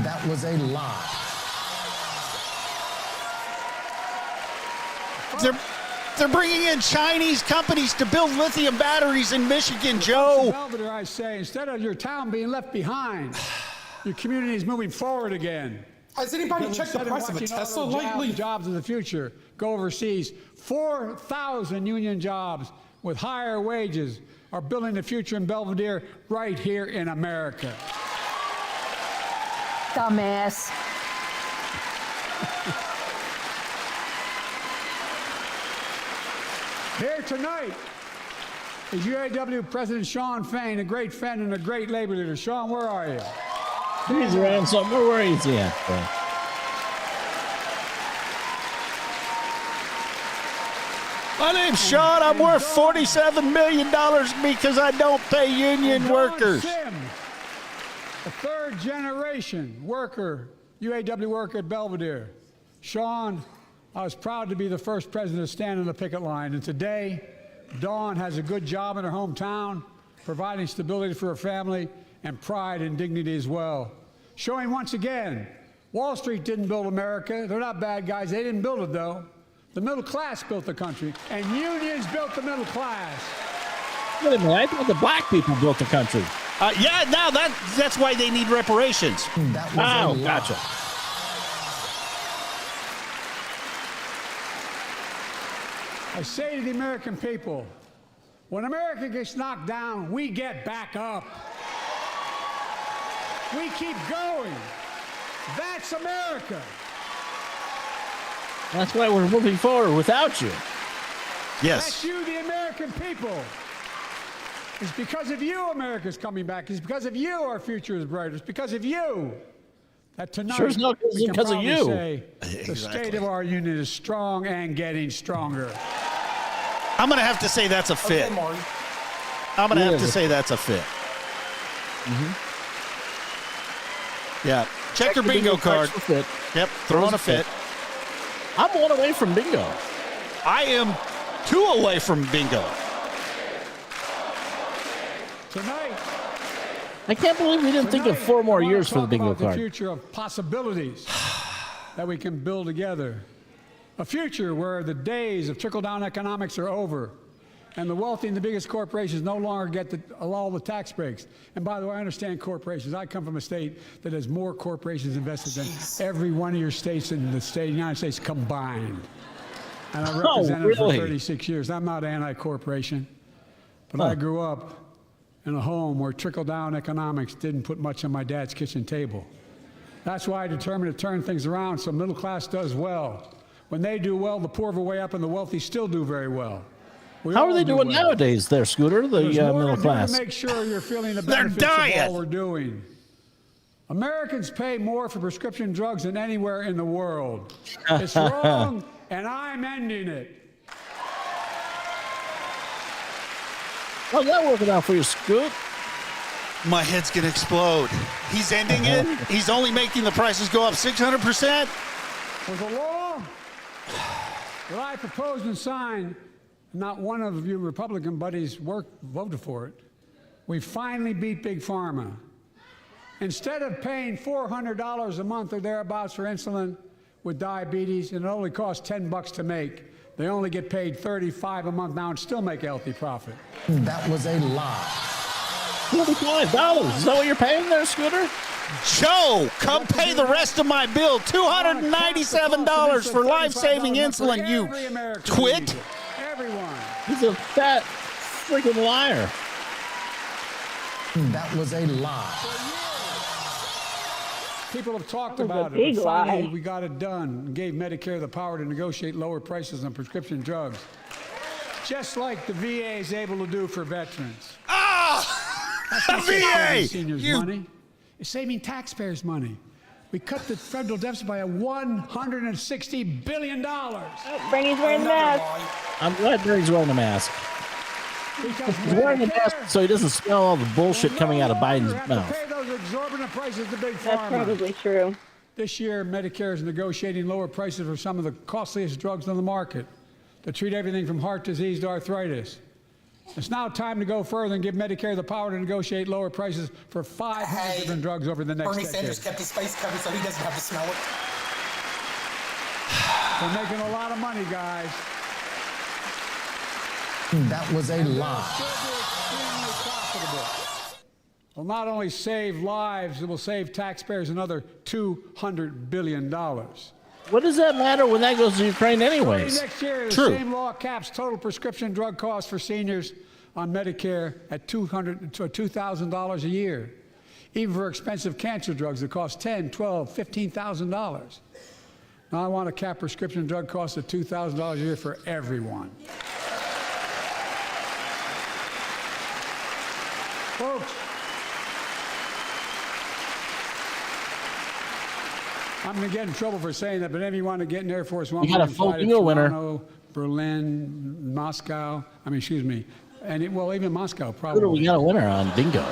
That was a lie. They're bringing in Chinese companies to build lithium batteries in Michigan, Joe. Belvedere, I say, instead of your town being left behind, your community is moving forward again. Has anybody checked the price of a Tesla lately? Jobs of the future go overseas. 4,000 union jobs with higher wages are building the future in Belvedere right here in America. Dumbass. Here tonight is UAW President Shawn Fain, a great friend and a great labor leader. Shawn, where are you? He's around somewhere. Where is he at? My name's Sean. I'm worth $47 million because I don't pay union workers. Sim, a third-generation worker, UAW worker at Belvedere. Sean, I was proud to be the first president to stand on the picket line, and today, Dawn has a good job in her hometown, providing stability for her family and pride and dignity as well. Showing once again, Wall Street didn't build America. They're not bad guys. They didn't build it, though. The middle class built the country, and unions built the middle class. Wait a minute. I thought the black people built the country. Yeah, now that's why they need reparations. That was a lie. Gotcha. I say to the American people, when America gets knocked down, we get back up. We keep going. That's America. That's why we're moving forward without you. Yes. That's you, the American people. It's because of you America's coming back. It's because of you our future is brighter. It's because of you that tonight Sure as no, we can because of proudly you. say the Exactly. state of our union is strong and getting stronger. I'm going to have to say that's a fit. Okay, Marty. I'm going to have to Yeah. say that's a fit. Yeah. Check your bingo card. Cards for fit. Yep. Throw in a fit. I'm one away from bingo. I am 2 away from bingo. Tonight, I can't believe we didn't think of 4 more years for the bingo The card. future of possibilities that we can build together. A future where the days of trickle-down economics are over, and the wealthy and the biggest corporations no longer get all the tax breaks. And by the way, I understand corporations. I come from a state that has more corporations invested than every one of your states in the state of the United States combined. And I represented it for really? 36 years. I'm not anti-corporation, but I grew up in a home where trickle-down economics didn't put much on my dad's kitchen table. That's why I determined to turn things around so middle class does well. When they do well, the poor go way up and the wealthy still do very well. How are they doing nowadays there, Scooter, the There's more middle to do class? to make sure you're feeling the They're benefits of dying. all we're doing. Americans pay more for prescription drugs than anywhere in the world. It's wrong, and I'm ending it. How's that working out for you, Scoot? My head's going to explode. He's ending it. He's only making the prices go up 600%. With the law that I proposed and signed, not one of you Republican buddies voted for it. We finally beat Big Pharma. Instead of paying $400 a month or thereabouts for insulin with diabetes, and it only costs $10 to make, they only get paid $35 a month now and still make a healthy profit. That was a lie. $45. Is that what you're paying there, Scooter? Joe, come pay the rest of my bill. $297 for life-saving insulin, you twit. Everyone. He's a fat freaking liar. That was a lie. People have talked That was a about it. big But finally, lie. we got it done and gave Medicare the power to negotiate lower prices on prescription drugs, just like the VA is able to do for veterans. Ah, That's VA! saving seniors You money. It's saving taxpayers money. We cut the federal deficit by $160 billion. Bernie's wearing the mask. I'm glad Bernie's wearing a mask. Because He's wearing a mask so he doesn't smell all the bullshit coming out of Biden's have mouth. to pay those exorbitant prices to Big That's Pharma. probably true. This year, Medicare is negotiating lower prices for some of the costliest drugs on the market to treat everything from heart disease to arthritis. It's now time to go further and give Medicare the power to negotiate lower prices for 500 different drugs over the next Bernie decade. Sanders kept his face covered so he doesn't have to smell it. We're making a lot of money, guys. That was a lie. Still be extremely profitable. Will not only save lives, it will save taxpayers another $200 billion. What does that matter when that goes to Ukraine anyways? Next year, the True. same law caps total prescription drug costs for seniors on Medicare at $2,000 a year. Even for expensive cancer drugs that cost $10,000, $12,000, $15,000. Now I want to cap prescription drug costs at $2,000 a year for everyone. Folks, I'm going to get in trouble for saying that, but if you want to get in Air Force One, You got a full bingo winner. Toronto, Berlin, Moscow, well, even Moscow Scooter, probably. we got a winner on bingo.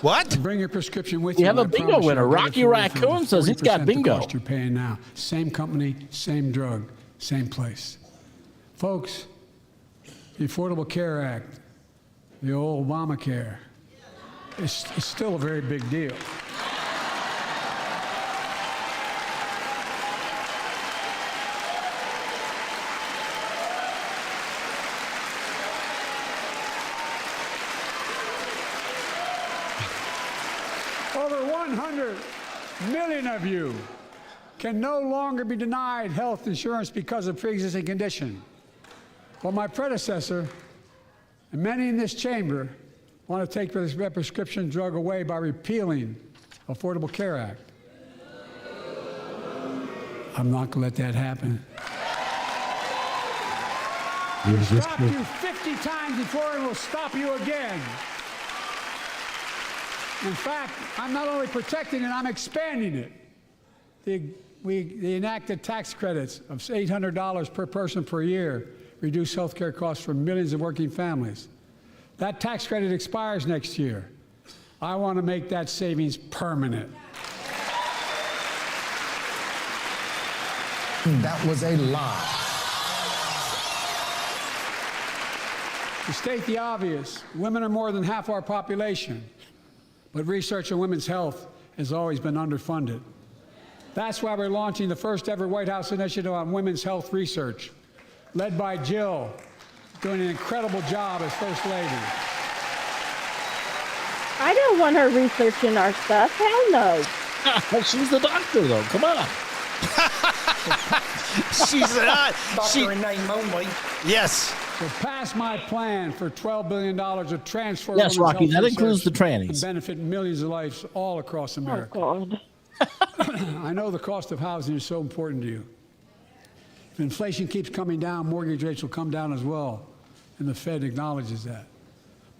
What? Bring your prescription with We you. have a and I bingo promise you winner. I'll get it Rocky for you Raccoon for says he's got 40% bingo. The cost you're paying now. Same company, same drug, same place. Folks, the Affordable Care Act, the old Obamacare, it's still a very big deal. Over 100 million of you can no longer be denied health insurance because of pre-existing condition. Well, my predecessor and many in this chamber want to take this prescription drug away by repealing Affordable Care Act. I'm not going to let that happen. We've stopped you 50 times before and we'll stop you again. In fact, I'm not only protecting it, I'm expanding it. They enacted tax credits of $800 per person per year, reduce health care costs for millions of working families. That tax credit expires next year. I want to make that savings permanent. That was a lie. To state the obvious, women are more than half our population. But research on women's health has always been underfunded. That's why we're launching the first ever White House initiative on women's health research, led by Jill, doing an incredible job as First Lady. I don't want her researching our stuff. Hell no. She's the doctor, though. Come on. She's not. Doctor in name only. Yes. So pass my plan for $12 billion to transfer Yes, women's Rocky, health that research includes the and trannies. benefit millions of lives all across Oh, America. God. I know the cost of housing is so important to you. If inflation keeps coming down, mortgage rates will come down as well, and the Fed acknowledges that.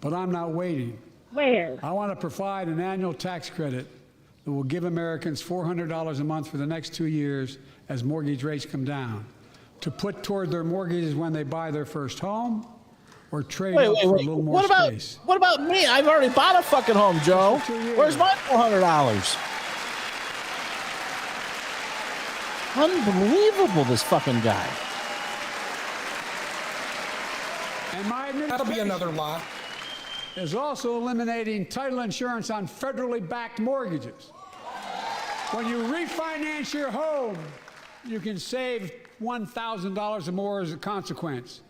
But I'm not waiting. Where? I want to provide an annual tax credit that will give Americans $400 a month for the next 2 years as mortgage rates come down, to put toward their mortgages when they buy their first home or trade up for a little more space. What about me? I've already bought a fucking home, Joe. For 2 years. Where's my $400? Unbelievable, this fucking guy. And my That'll be administration another lie. is also eliminating title insurance on federally backed mortgages. When you refinance your home, you can save $1,000 or more as a consequence.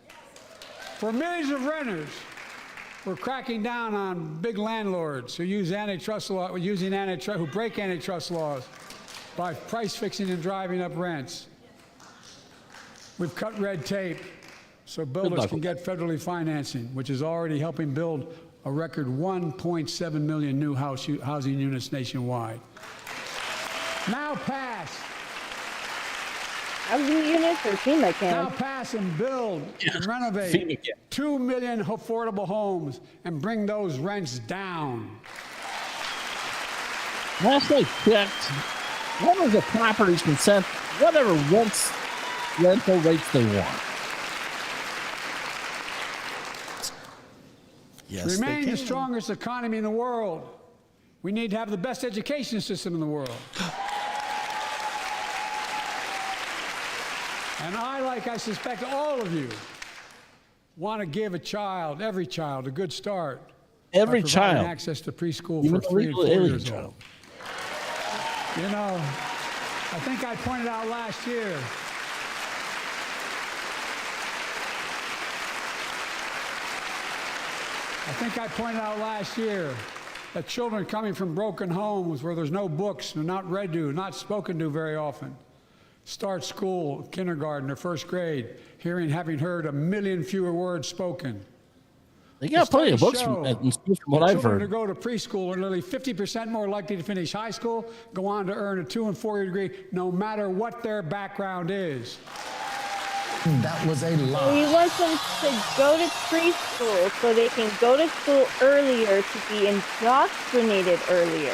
For millions of renters, we're cracking down on big landlords who use antitrust law, who break antitrust laws by price fixing and driving up rents. We've cut red tape so builders luck can with get federally financing, which is already helping build a record 1.7 million new housing units nationwide. Now pass. Housing units or FEMA Now camps? pass and build and FEMA renovate camp. 2 million affordable homes and bring those rents down. Last I checked, owners of properties can set whatever rental rates they want. Yes, To they remain the can. strongest economy in the world, we need to have the best education system in the world. And I suspect all of you, want to give every child, a good start. Every by providing child. access to preschool Even for a 3 and legal 4 alien years child. old. You know, I think I pointed out last year. That children coming from broken homes where there's no books, they're not read to, not spoken to very often, start school, kindergarten, or first grade, having heard 1 million fewer words spoken. They got plenty of books Studies from show what I've children who heard. go to preschool are nearly 50% more likely to finish high school, go on to earn a 2- and 4-year degree, no matter what their background is. That was a We lie. want them to go to preschool so they can go to school earlier to be indoctrinated earlier.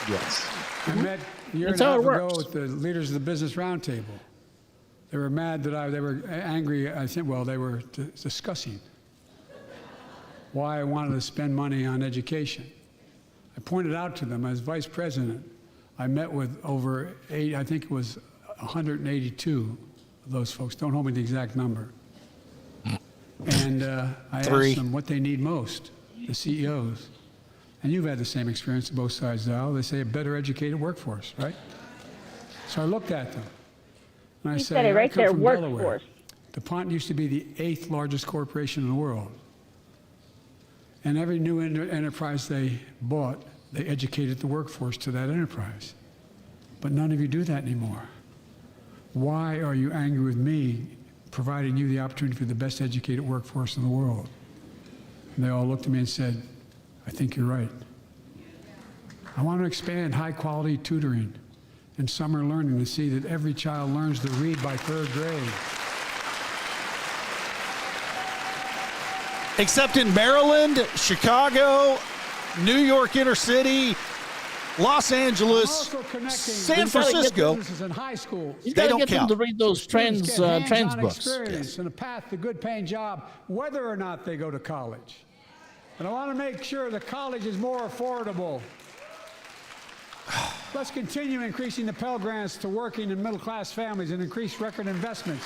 Yes. I met a year That's and a how half it ago works. with the leaders of the Business Roundtable. They were mad that they were angry. I think, well, they were discussing why I wanted to spend money on education. I pointed out to them as vice president, I met with over 182 of those folks. Don't hold me to the exact number. And I 3. asked them what they need most, the CEOs. And you've had the same experience on both sides of the aisle. They say a better educated workforce, right? So I looked at them. And I You said, said it I right come there, from Delaware. workforce. DuPont used to be the 8th largest corporation in the world. And every new enterprise they bought, they educated the workforce to that enterprise. But none of you do that anymore. Why are you angry with me providing you the opportunity for the best educated workforce in the world? And they all looked at me and said, I think you're right. I want to expand high-quality tutoring and summer learning to see that every child learns to read by 3rd grade. Except in Maryland, Chicago, New York inner city, Los Angeles, Also connecting San We've gotta get Francisco. businesses in high schools. You They got to don't get them count. to read those Students trans get trans hands-on books. experience and a path to good paying job, whether or not they go to college. And I want to make sure the college is more affordable. Let's continue increasing the Pell Grants to working and middle-class families and increase record investments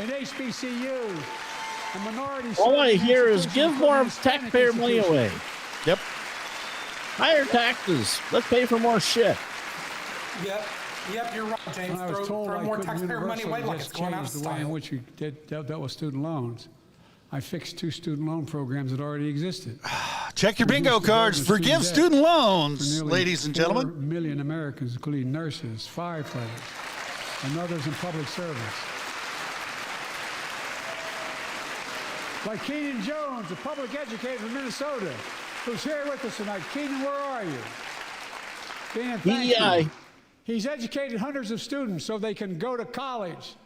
in HBCUs and minority. All I serving hear is institutions, give more including Hispanic taxpayer money institutions. away. Yep. Higher taxes. Let's pay for more shit. Yep, you're right, James. When I was told Throw I more couldn't taxpayer money away universally like it's just going out change of the way in style. which we dealt with student loans, I fixed 2 student loan programs that already existed. Check your bingo Reduced the burden cards. of Forgive debt student for loans, nearly ladies and 4 gentlemen. million Americans, including nurses, firefighters, and others in public service. Like Keenan Jones, a public educator from Minnesota, who's here with us tonight. Keenan, where are you? Keenan, thank you. He's educated hundreds of students so they can go to college.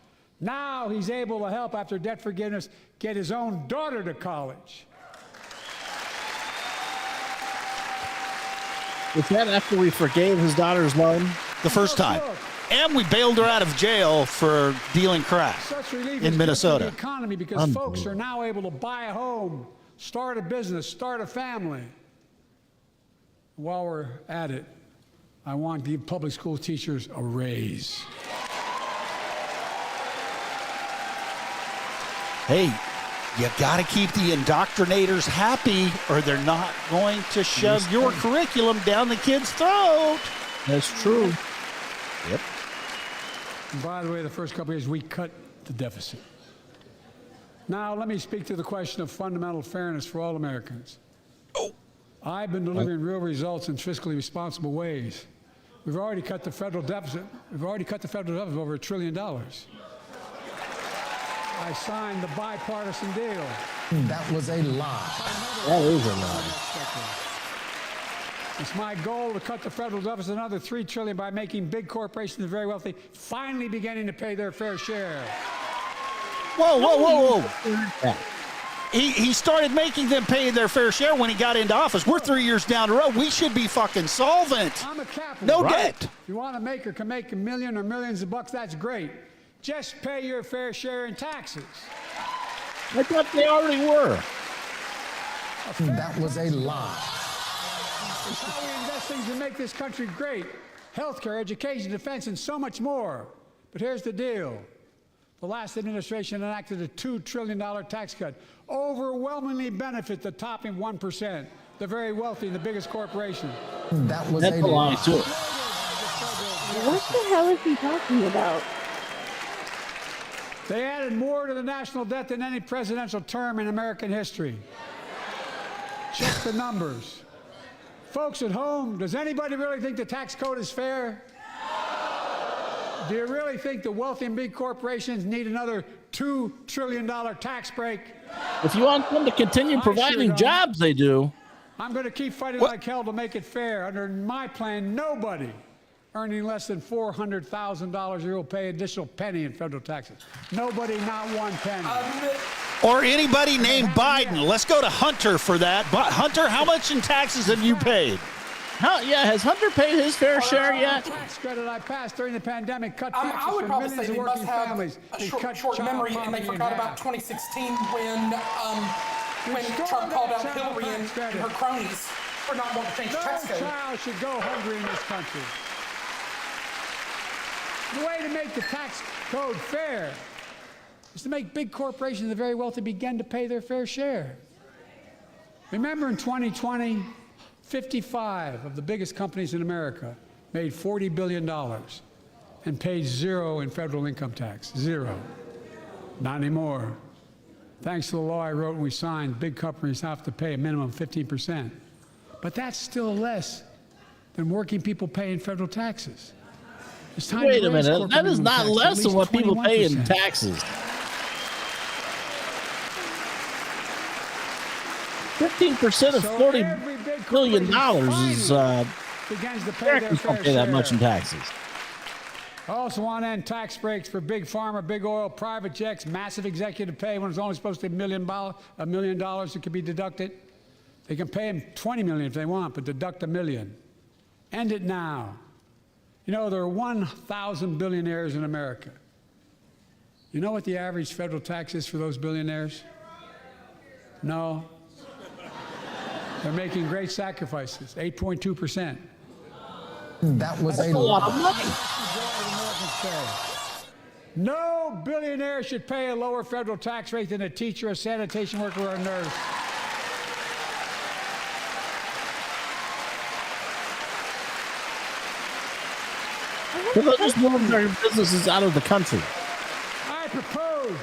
Now he's able to help, after debt forgiveness, get his own daughter to college. Was that after we forgave his daughter's loan? The first time. And we bailed her out of jail for dealing crack Such relief in is Minnesota. good for the economy because folks are now able to buy a home, start a business, start a family. While we're at it, I want to give public school teachers a raise. Hey, you got to keep the indoctrinators happy or they're not going to shove your curriculum down the kid's throat. That's true. Yep. And by the way, the first couple of years, we cut the deficit. Now, let me speak to the question of fundamental fairness for all Americans. I've been delivering real results in fiscally responsible ways. We've already cut the federal deficit. We've already cut the federal deficit over $1 trillion. I signed the bipartisan deal. That was a lie. That is a lie. It's my goal to cut the federal deficit another $3 trillion by making big corporations and very wealthy finally beginning to pay their fair share. Whoa. He started making them pay their fair share when he got into office. We're 3 years down the road. We should be fucking solvent. I'm a capitalist. No debt. If you want to make or can make $1 million or millions of bucks, that's great. Just pay your fair share in taxes. I thought they already were. That was a lie. It's how we invest things to make this country great. Healthcare, education, defense, and so much more. But here's the deal. The last administration enacted a $2 trillion tax cut, overwhelmingly benefit the top 1%, the very wealthy and the biggest corporations. That was That's a lie, too. What the hell is he talking about? They added more to the national debt than any presidential term in American history. Check the numbers. Folks at home, does anybody really think the tax code is fair? Do you really think the wealthy and big corporations need another $2 trillion tax break? If you want them to continue providing jobs, they do. I'm going to keep fighting like hell to make it fair. Under my plan, nobody earning less than $400,000 a year will pay additional penny in federal taxes. Nobody, not one penny. Or anybody named Biden. Let's go to Hunter for that. But Hunter, how much in taxes have you paid? Has Hunter paid his fair share yet? The tax credit I passed during the pandemic cut taxes I would for probably millions say of they must working have families. a They cut short child memory, and they poverty in forgot about half. 2016 when Restore Trump called that out child Hillary and tax credit. her cronies for not wanting to change the No tax code. child should go hungry in this country. The way to make the tax code fair is to make big corporations and the very wealthy begin to pay their fair share. Remember in 2020, 55 of the biggest companies in America made $40 billion and paid zero in federal income tax. Zero. Not anymore. Thanks to the law I wrote and we signed, big companies have to pay a minimum of 15%. But that's still less than working people pay in federal taxes. It's time Wait to a raise minute. corporate That is minimum not tax to at less than least what people pay in 21%. taxes. 15% of So $40 every big billion corporation is begins to pay their Americans fair don't pay that share. much in taxes. I also want to end tax breaks for big pharma, big oil, private jets, massive executive pay when it's only supposed to be $1 million that could be deducted. They can pay them $20 million if they want, but deduct $1 million. End it now. You know, there are 1,000 billionaires in America. You know what the average federal tax is for those billionaires? No. They're making great sacrifices, 8.2%. That was a lot lie. of money. No billionaire should pay a lower federal tax rate than a teacher, a sanitation worker, or a nurse. So they'll just move their businesses out of the country. I propose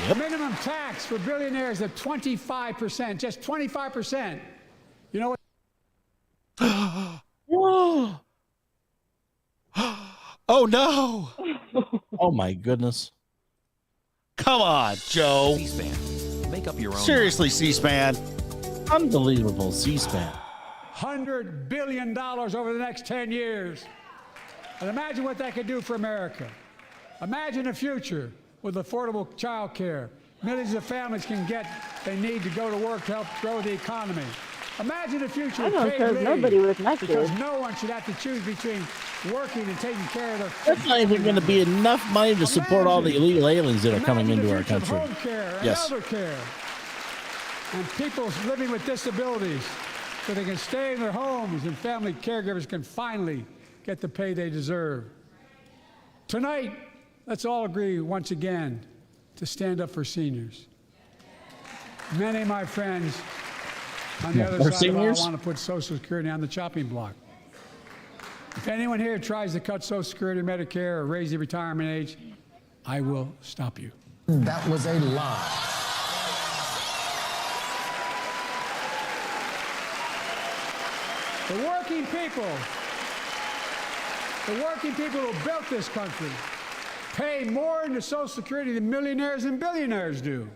Yep. minimum tax for billionaires of 25%, just 25%. You know what? Oh no! Oh my goodness. Come on, Joe. C-SPAN. Make up your own. Seriously, C-SPAN. Unbelievable C-SPAN. $100 billion over the next 10 years. And imagine what that could do for America. Imagine a future with affordable child care. Millions of families can get they need to go to work to help grow the economy. Imagine a future I with don't paid trust leave, nobody with my because kids. no one should have to choose between working and taking care of their That's not even going to be enough money to support all the illegal aliens that are coming Imagine into the our future of country. home care and Yes. elder care. And people living with disabilities so they can stay in their homes and family caregivers can finally get the pay they deserve. Tonight, let's all agree once again to stand up for seniors. Many of my friends on the other For side of the aisle seniors? want to put Social Security on the chopping block. If anyone here tries to cut Social Security, Medicare, or raise the retirement age, I will stop you. That was a lie. The working people who built this country pay more into Social Security than millionaires and billionaires do.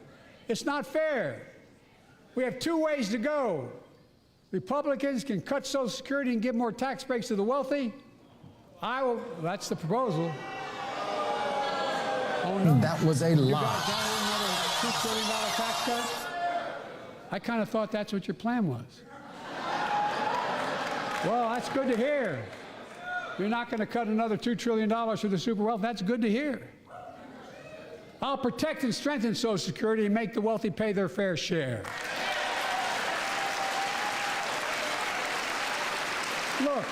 It's not fair. We have two ways to go. Republicans can cut Social Security and give more tax breaks to the wealthy. That's the proposal. Oh, no. That was a lie. Another $2 trillion tax cut? I kind of thought that's what your plan was. Well, that's good to hear. You're not going to cut another $2 trillion for the super wealth. That's good to hear. I'll protect and strengthen Social Security and make the wealthy pay their fair share. Look.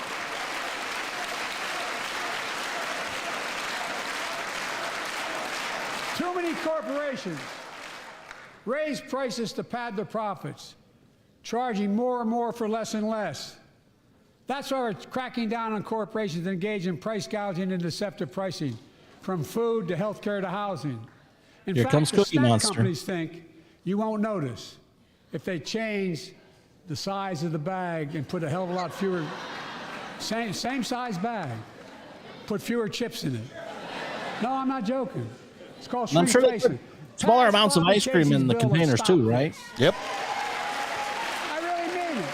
Too many corporations raise prices to pad their profits, charging more and more for less and less. That's why we're cracking down on corporations that engage in price gouging and deceptive pricing, from food to healthcare to housing. In Here fact, comes the Cookie snack Monster. companies think you won't notice if they change the size of the bag and put a hell of a lot fewer, same size bag, put fewer chips in it. No, I'm not joking. It's called And I'm sure they shrinkflation. put smaller Pass amounts of ice cream in the qualifications bill will containers stop too, this. right? Yep. I really mean it.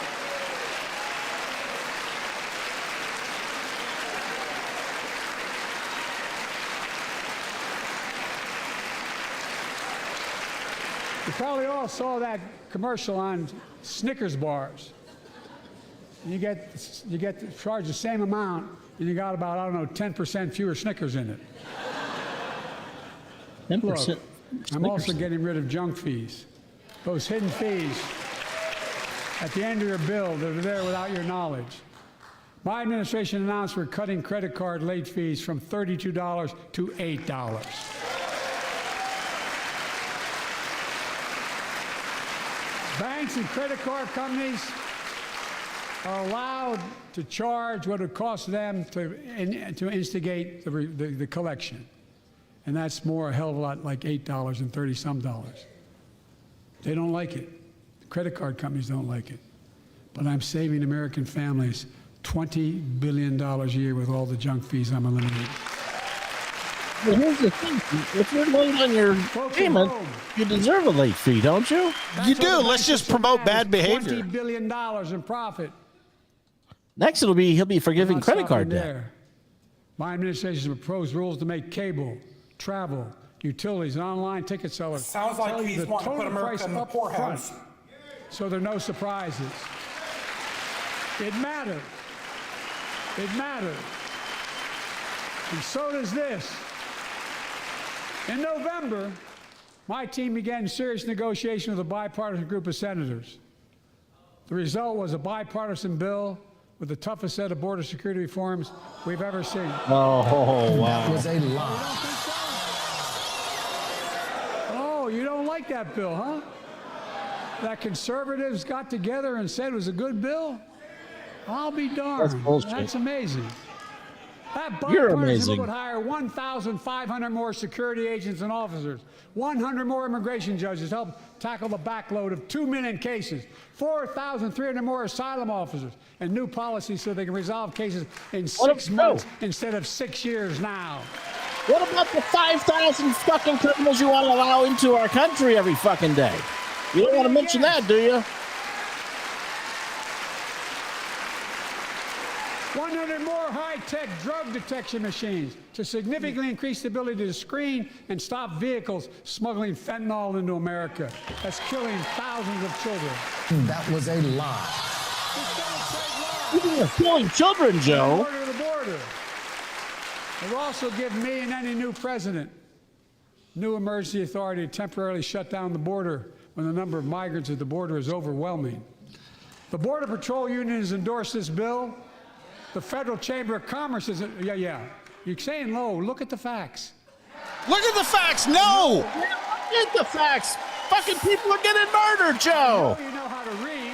You probably all saw that commercial on Snickers bars. You get charged the same amount, and you got about, I don't know, 10% fewer Snickers in it. 10%. Look, I'm also getting rid of junk fees. Those hidden fees at the end of your bill that are there without your knowledge. My administration announced we're cutting credit card late fees from $32 to $8. Banks and credit card companies are allowed to charge what it costs them to instigate the collection. And that's more a hell of a lot like $8 and 30-some dollars. They don't like it. The credit card companies don't like it. But I'm saving American families $20 billion a year with all the junk fees I'm eliminating. Well, here's the thing. If you're late on your payment, you deserve a late fee, don't you? You do. Let's just promote bad behavior. $20 billion in profit. Next, he'll be forgiving Not credit card stopping debt. there. My administration has proposed rules to make cable, travel, utilities, and online ticket sellers Sounds like tell you he's the wanting to put total America price in the up poorhouse. front, so there are no surprises. It matters. It matters. And so does this. In November, my team began serious negotiation with a bipartisan group of senators. The result was a bipartisan bill with the toughest set of border security reforms we've ever seen. Oh, wow. That was a lie. Oh, you don't like that bill, huh? That conservatives got together and said it was a good bill? I'll be darned. That's bullshit. That's amazing. That You're bipartisan amazing. bill would hire 1,500 more security agents and officers, 100 more immigration judges to help tackle the backload of 2 million cases, 4,300 more asylum officers, and new policies so they can resolve cases in 6 months instead of 6 years now. What about the 5,000 fucking criminals you want to allow into our country every fucking day? You don't want to mention that, do you? 100 more high-tech drug detection machines to significantly increase the ability to screen and stop vehicles smuggling fentanyl into America. That's killing thousands of children. That was a lie. You're killing children, Joe. Border to the border. It will also give me and any new president new emergency authority to temporarily shut down the border when the number of migrants at the border is overwhelming. The Border Patrol Union has endorsed this bill. The Federal Chamber of Commerce is, yeah. You're saying low. Look at the facts. Look at the facts. No. Look at the facts. Fucking people are getting murdered, Joe. You know how to read.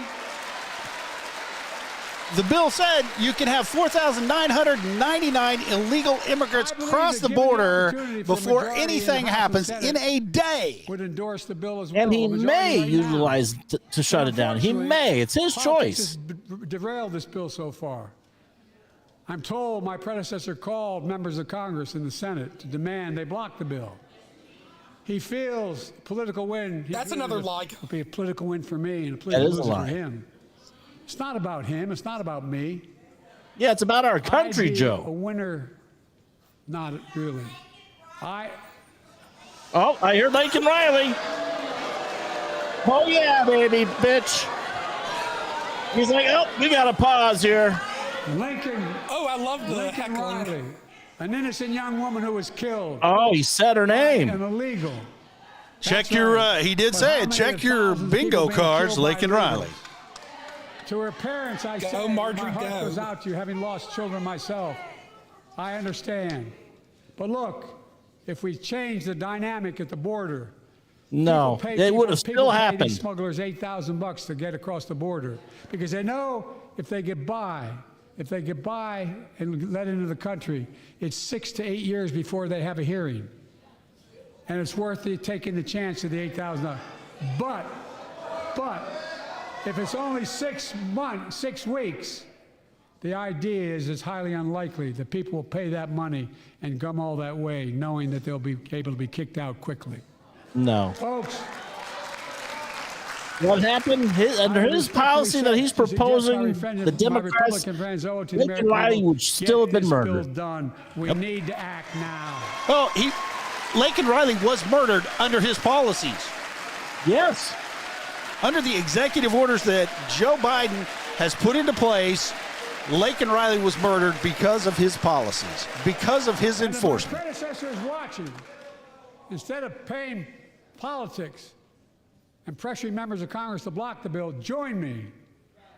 The bill said you can have 4,999 illegal immigrants cross the border before anything happens in a day. Would endorse the bill as well. And he may utilize to shut it down. He may. It's his choice. Has derailed this bill so far. I'm told my predecessor called members of Congress in the Senate to demand they block the bill. He feels political win. That's another lie. It'll be a political win for me and a political That is a win for lie. him. It's not about him. It's not about me. Yeah, it's about our country, I'd be a Joe. winner. Not really. Oh, I hear Lincoln Riley. Oh, yeah, baby, bitch. He's like, oh, we got to pause here. Lincoln. Oh, I love the Lincoln heckling. Riley, an innocent young woman who was killed. Oh, he said her name. And illegal. Check That's your, right. he did But say how it. many Check of your thousands of bingo people being cards, killed by Lincoln illegals? Riley. To her parents, I Go, say, Marjorie, my heart go. goes out to you, having lost children myself. I understand. But look, if we change the dynamic at the border, No, it would have still These happened. smugglers $8,000 to get across the border because they know if they get by and let into the country, it's 6 to 8 years before they have a hearing, and it's worth taking the chance of the $8,000. But if it's only 6 weeks, the idea is it's highly unlikely that people will pay that money and come all that way, knowing that they'll be able to be kicked out quickly. No. Folks, What happened under his policy that he's proposing, the Democrats, Lincoln Riley would still have been murdered. Done. We need to act now. Oh, Lincoln Riley was murdered under his policies. Yes. Under the executive orders that Joe Biden has put into place, Lincoln Riley was murdered because of his policies, because of his enforcement. And if my predecessor is watching, instead of paying politics and pressuring members of Congress to block the bill, join me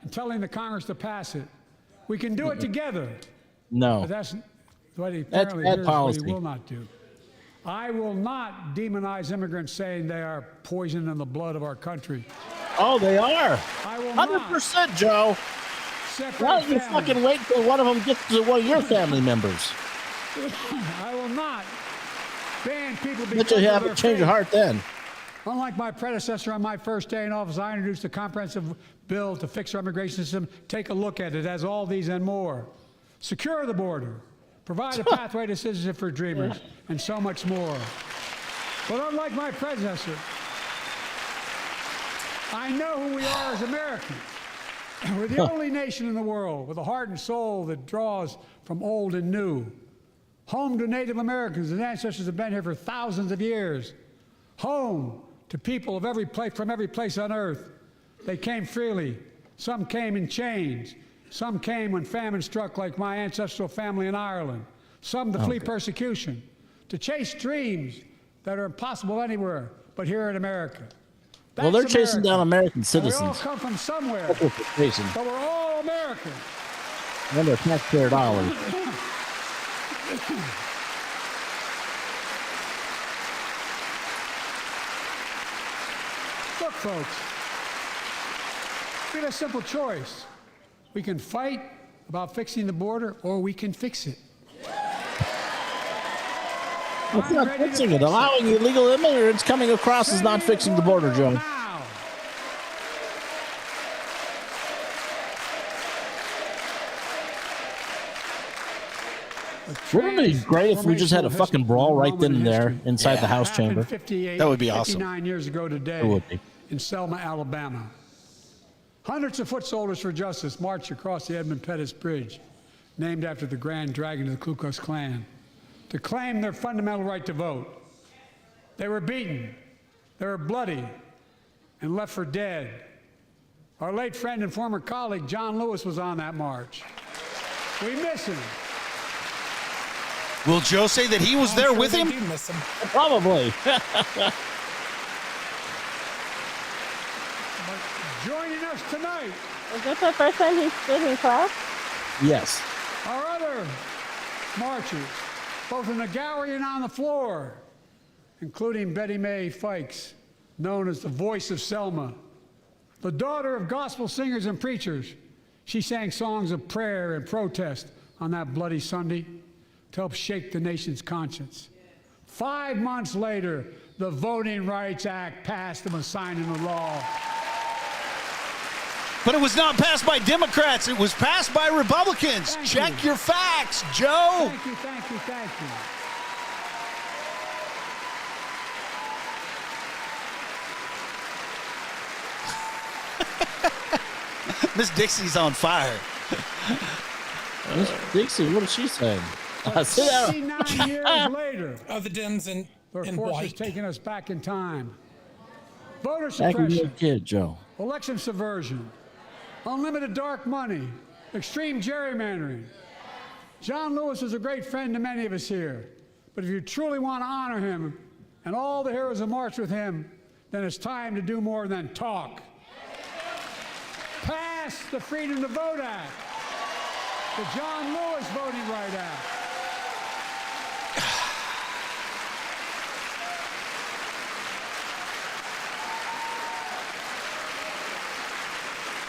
in telling the Congress to pass it. We can do it together. No. But that's what he That's apparently bad here's what policy. he will not do. I will not demonize immigrants saying they are poison in the blood of our country. Oh, they are. I will not 100%, Joe. separate Why don't you families. fucking wait till one of them gets to one of your family members? I will not ban people Bet because you of have their a change of faith. heart then. Unlike my predecessor on my first day in office, I introduced a comprehensive bill to fix our immigration system. Take a look at it. It has all these and more. Secure the border. Provide a pathway to citizenship for dreamers, and so much more. But unlike my predecessor, I know who we are as Americans. We're the only nation in the world with a heart and soul that draws from old and new. Home to Native Americans, whose ancestors have been here for thousands of years. Home to people of every place, from every place on earth. They came freely. Some came in chains. Some came when famine struck, like my ancestral family in Ireland. Some to flee persecution, to chase dreams that are impossible anywhere but here in America. Well, they're That's chasing down American And we all citizens. come from somewhere, That's what they're chasing. but we're all Americans. And their taxpayer dollars. Look, folks, we have a simple choice. We can fight about fixing the border, or we can fix it. It's not fixing it. Allowing illegal immigrants coming across is not fixing the border, Joe. Now. Wouldn't it be great if we just had a fucking brawl right then and there inside the House chamber? That would be awesome. 59 years ago today It would be. in Selma, Alabama. Hundreds of foot soldiers for justice marched across the Edmund Pettus Bridge, named after the Grand Dragon of the Ku Klux Klan, to claim their fundamental right to vote. They were beaten, they were bloody, and left for dead. Our late friend and former colleague, John Lewis, was on that march. We miss him. Will Joe say that he was there with him? Do miss him. Probably. Joining us tonight, Is this the first time he's stood in class? Yes. our other marchers, both in the gallery and on the floor, including Betty Mae Fikes, known as the voice of Selma, the daughter of gospel singers and preachers. She sang songs of prayer and protest on that bloody Sunday to help shake the nation's conscience. 5 months later, the Voting Rights Act passed and was signed into law. But it was not passed by Democrats. It was passed by Republicans. Thank Check you. your facts, Joe. Thank you, thank you, thank you. Miss Dixie's on fire. Miss Dixie, what is she saying? Sit down. 59 years later, The Dems in their force white. is taking us back in time. Voter Back when you were a suppression, kid, Joe. election subversion, unlimited dark money, extreme gerrymandering. John Lewis is a great friend to many of us here. But if you truly want to honor him and all the heroes who marched with him, then it's time to do more than talk. Pass the Freedom to Vote Act, the John Lewis Voting Right Act.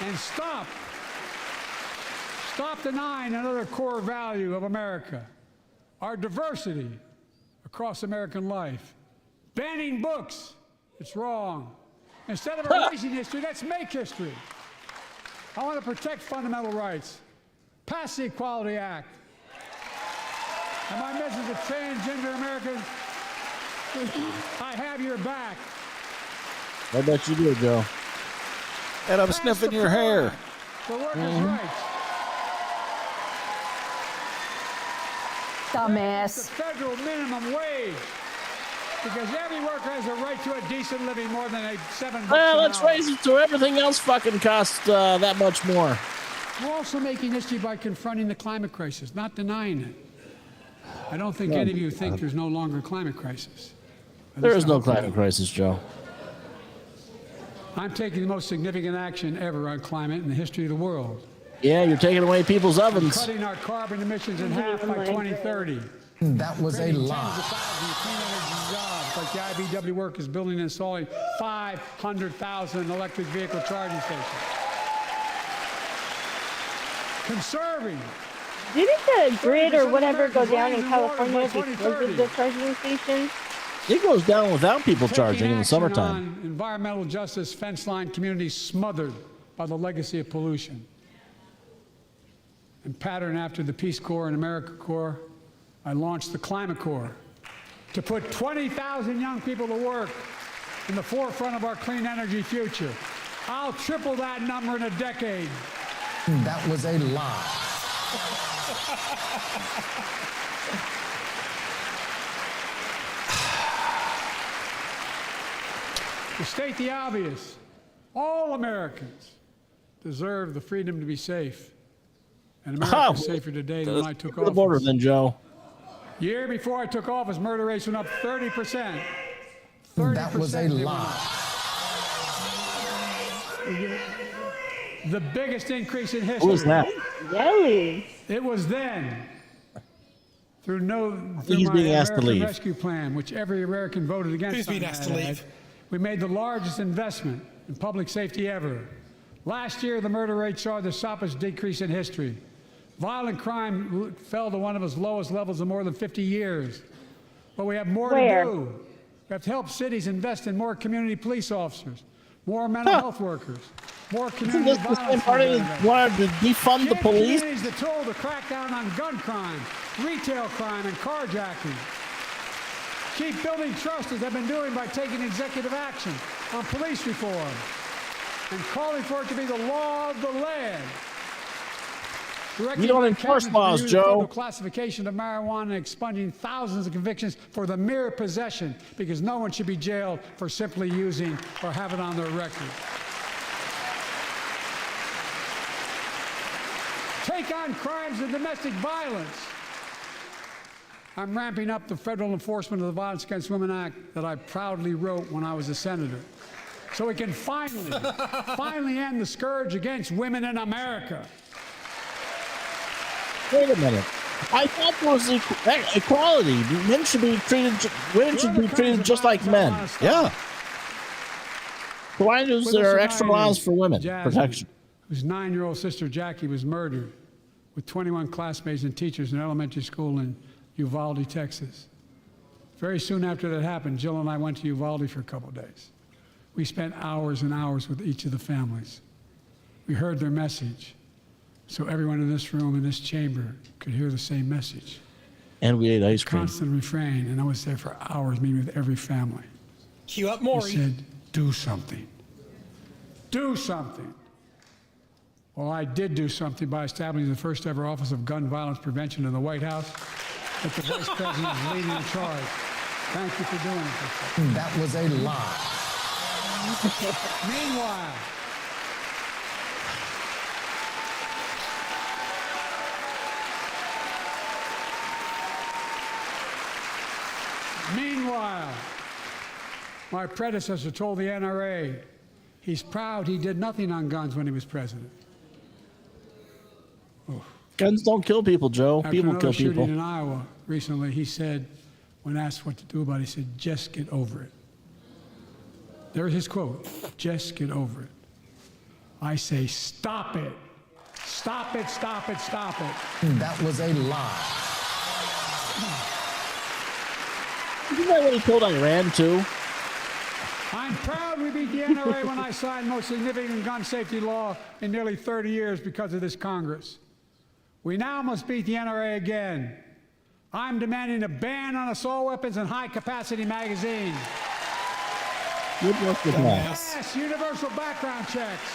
And stop denying another core value of America, our diversity across American life. Banning books, it's wrong. Instead of erasing history, let's make history. I want to protect fundamental rights. Pass the Equality Act. And my message to transgender Americans, I have your back. I bet you do, Joe. And I'm Pass sniffing the your FANI hair. For workers' rights. The Dumbass. federal minimum wage. Because every worker has a right to a decent living more than $7 Well, an let's hour. raise it to everything else fucking costs that much more. We're also making history by confronting the climate crisis, not denying it. I don't think any of you think there's no longer a climate crisis. At There least is I no hope you climate do. crisis, Joe. I'm taking the most significant action ever on climate in the history of the world. Yeah, you're taking away people's ovens. Cutting our carbon emissions in half by 2030. That was a Creating tens lie. of thousands of clean energy jobs, like the IBW work is building and installing 500,000 electric vehicle charging stations. Conserving. Didn't the grid or whatever go down in Rising water by California because 2030. of the charging stations? It goes down without people Taking charging in the action summertime. on environmental justice, fence line communities smothered by the legacy of pollution. And pattern after the Peace Corps and AmeriCorps, I launched the Climate Corps to put 20,000 young people to work in the forefront of our clean energy future. I'll triple that number in a decade. That was a lie. To state the obvious, all Americans deserve the freedom to be safe. And America is safer today than when I took Go to the border office. then, Joe. Year before I took office, murder rates went up 30%. 30%. That was a they went lie. up. The biggest increase in history. Who was that? Yelly. It was then, through he's my being asked to American leave. Rescue Plan, which every American voted against. Who's being on asked that to leave? ad, we made the largest investment in public safety ever. Last year, the murder rate saw the sharpest decrease in history. Violent crime fell to one of its lowest levels in more than 50 years. But we have more Where? to do. We have to help cities invest in more community police officers, more mental health workers, more Isn't community this the same violence party preventers. that wanted to defund the Give police? communities the tool to crack down on gun crime, retail crime, and carjacking. Keep building trust as they've been doing by taking executive action on police reform and calling for it to be the law of the land. You don't enforce laws, Joe. Federal classification of marijuana and expunging thousands of convictions for the mere possession, because no one should be jailed for simply using or have it on their record. Take on crimes of domestic violence. I'm ramping up the federal enforcement of the Violence Against Women Act that I proudly wrote when I was a senator, so we can finally end the scourge against women in America. Wait a minute. I thought there was equality. Men should be treated. Women should be treated just like men. Yeah. So why is there extra laws for women protection? Whose 9-year-old sister Jackie was murdered with 21 classmates and teachers in an elementary school in Uvalde, Texas. Very soon after that happened, Jill and I went to Uvalde for a couple of days. We spent hours and hours with each of the families. We heard their message, so everyone in this room, in this chamber, could hear the same message. And we ate ice cream. Constant refrain, and I was there for hours meeting with every family. Cue up He Maury. said, do something. Do something. Well, I did do something by establishing the first ever Office of Gun Violence Prevention in the White House, that the Vice President is leading the charge. Thank you for doing it. That was a lie. Meanwhile, my predecessor told the NRA he's proud he did nothing on guns when he was president. Guns don't kill people, Joe. After People another kill people. shooting in Iowa recently, he said, when asked what to do about it, he said, just get over it. There's his quote, just get over it. I say, stop it. Stop it, stop it, stop it. That was a lie. Isn't that what he told Iran, too? I'm proud we beat the NRA when I signed the most significant gun safety law in nearly 30 years because of this Congress. We now must beat the NRA again. I'm demanding a ban on assault weapons and high-capacity magazines. Good work with that. Yes, universal background checks.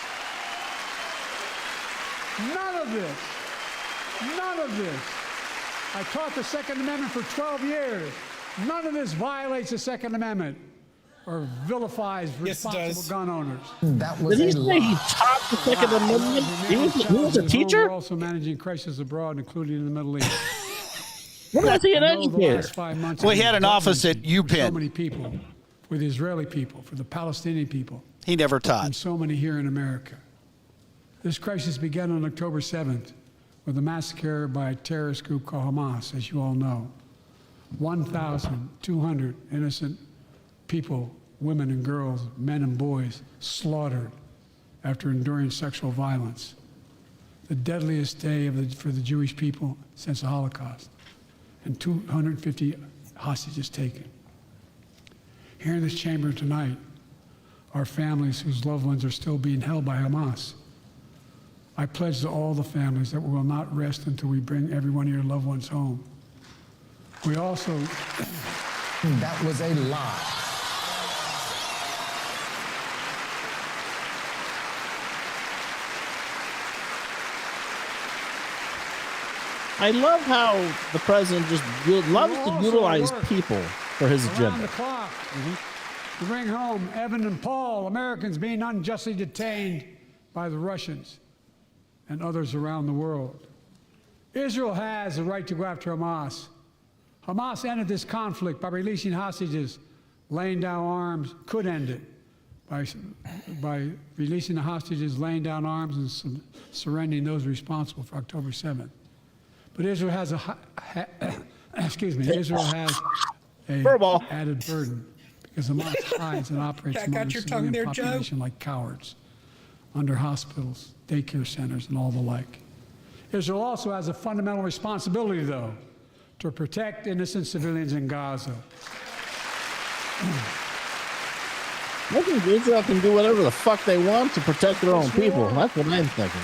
None of this. I taught the Second Amendment for 12 years. None of this violates the Second Amendment or vilifies responsible gun owners. That was Did he a say he lie. taught the Second Amendment? He was a teacher? We're also managing crises abroad, including in the Middle East. When was he an I know the educator? last 5 months Well, he have had an been office at gut-wrenching for so UPenn. many people, for the Israeli people, for the Palestinian people, He never taught. and so many here in America. This crisis began on October 7th with a massacre by a terrorist group called Hamas, as you all know. 1,200 innocent people, women and girls, men and boys, slaughtered after enduring sexual violence. The deadliest day for the Jewish people since the Holocaust, and 250 hostages taken. Here in this chamber tonight are families whose loved ones are still being held by Hamas. I pledge to all the families that we will not rest until we bring every one of your loved ones home. We also... That was a lie. I love how the president just loves to utilize people for his around the agenda. clock to bring home Evan and Paul, Americans being unjustly detained by the Russians and others around the world. Israel has the right to go after Hamas. Hamas ended this conflict by releasing hostages, laying down arms, could end it by releasing the hostages, laying down arms, and surrendering those responsible for October 7th. But Israel has Israel has a added burden because Hamas hides and operates Back among out the your tongue civilian there, Joe. population like cowards under hospitals, daycare centers, and all the like. Israel also has a fundamental responsibility, though, to protect innocent civilians in Gaza. I think Israel can do whatever the fuck they want to protect their own people. That's what I'm thinking.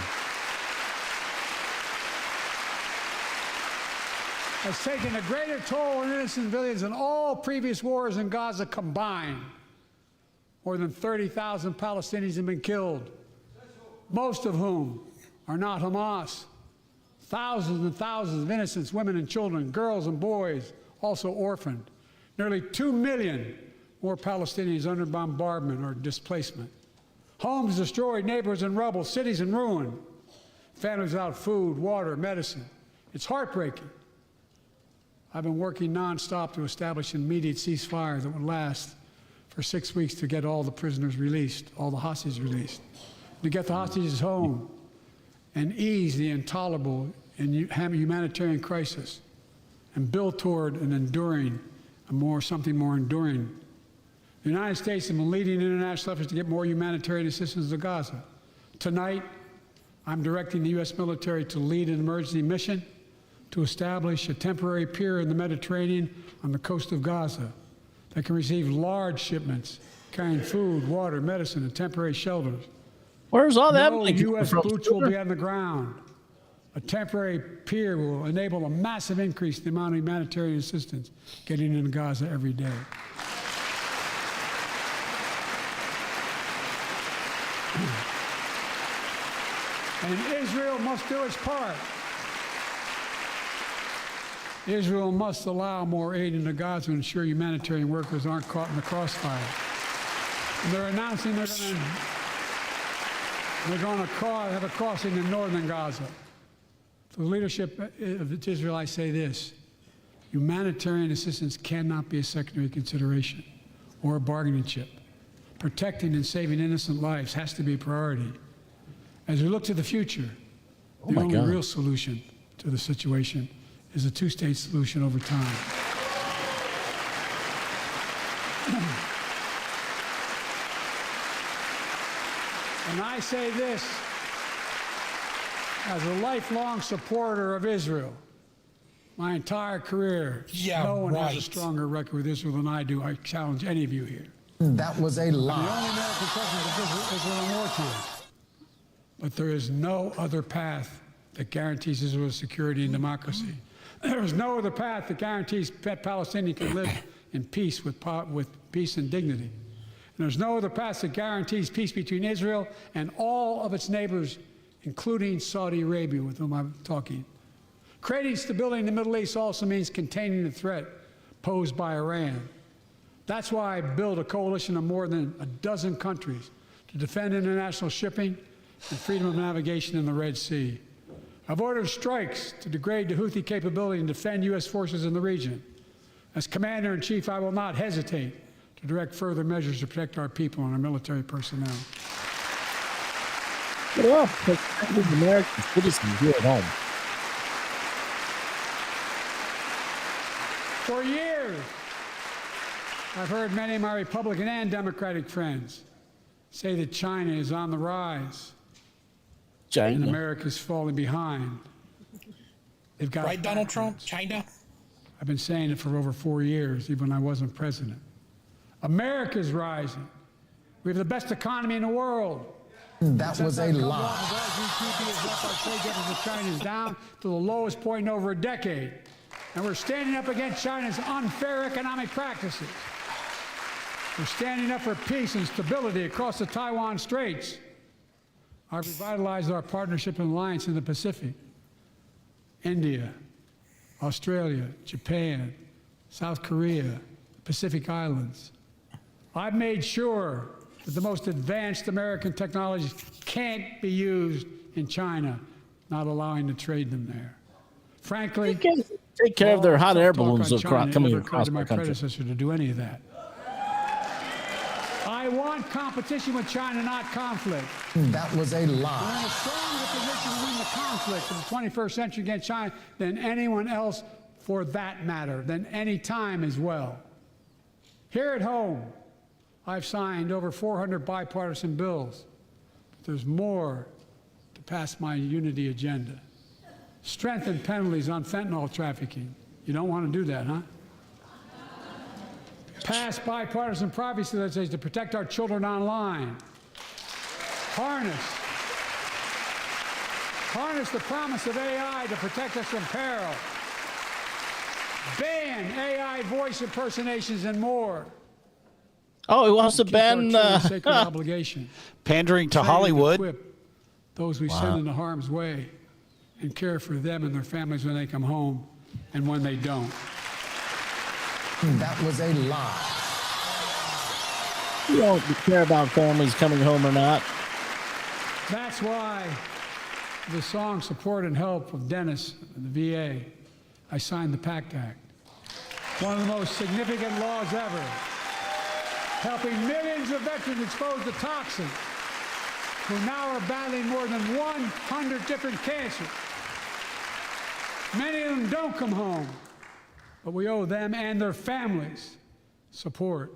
Has taken a greater toll on innocent civilians than all previous wars in Gaza combined. More than 30,000 Palestinians have been killed, most of whom are not Hamas. Thousands and thousands of innocents, women and children, girls and boys, also orphaned. Nearly 2 million more Palestinians under bombardment or displacement. Homes destroyed, neighborhoods in rubble, cities in ruin, families without food, water, medicine. It's heartbreaking. I've been working nonstop to establish an immediate ceasefire that would last for 6 weeks to get all the prisoners released, all the hostages released, to get the hostages home and ease the intolerable and humanitarian crisis and build toward an enduring, something more enduring. The United States has been leading international efforts to get more humanitarian assistance to Gaza. Tonight, I'm directing the U.S. military to lead an emergency mission to establish a temporary pier in the Mediterranean on the coast of Gaza that can receive large shipments carrying food, water, medicine, and temporary shelters. Where's all that? No U.S. boots will be on the ground. A temporary pier will enable a massive increase in the amount of humanitarian assistance getting into Gaza every day. And Israel must do its part. Israel must allow more aid into Gaza to ensure humanitarian workers aren't caught in the crossfire. And they're announcing they're going to have a crossing in northern Gaza. To the leadership of Israel, I say this: humanitarian assistance cannot be a secondary consideration or a bargaining chip. Protecting and saving innocent lives has to be a priority. As we look to the future, the only real solution to the situation is a two-state solution over time. And I say this as a lifelong supporter of Israel. My entire career, no one has a stronger record with Israel than I do. I challenge any of you here. That was a lie. The only American president of Israel in wartime. But there is no other path that guarantees Israel's security and democracy. There is no other path that guarantees Palestinians can live in peace with peace and dignity. And there's no other path that guarantees peace between Israel and all of its neighbors, including Saudi Arabia, with whom I'm talking. Creating stability in the Middle East also means containing the threat posed by Iran. That's why I built a coalition of more than a dozen countries to defend international shipping and freedom of navigation in the Red Sea. I've ordered strikes to degrade the Houthi capability and defend U.S. forces in the region. As Commander-in-Chief, I will not hesitate to direct further measures to protect our people and our military personnel. Get off, protect American citizens here at home. For years, I've heard many of my Republican and Democratic friends say that China is on the rise. And America's falling behind. They've got right, Donald Trump, China. I've been saying it for over 4 years, even when I wasn't president. America's rising. We have the best economy in the world. That was a lie. China is down to the lowest point in over a decade. And we're standing up against China's unfair economic practices. We're standing up for peace and stability across the Taiwan Straits. I've revitalized our partnership and alliance in the Pacific. India, Australia, Japan, South Korea, Pacific Islands. I've made sure that the most advanced American technologies can't be used in China, not allowing to trade them there. Frankly, take care of their hot air balloons coming across my our country. predecessor to do any of that. I want competition with China, not conflict. That was a lie. We're in a stronger position to win the conflict of the 21st century against China than anyone else, for that matter, than any time as well. Here at home, I've signed over 400 bipartisan bills. But there's more to pass my unity agenda. Strengthen penalties on fentanyl trafficking. You don't want to do that, huh? Pass bipartisan privacy legislation to protect our children online. Harness the promise of AI to protect us from peril. Ban AI voice impersonations and more. Oh, he wants to Keep our ban. children's sacred obligation. Pandering to Train and Hollywood. equip those we send into harm's way and care for them and their families when they come home and when they don't. That was a lie. You don't care about families coming home or not. That's why the song Support and Help of Dennis and the VA, I signed the PACT Act. One of the most significant laws ever, helping millions of veterans exposed to toxins who now are battling more than 100 different cancers. Many of them don't come home, but we owe them and their families support.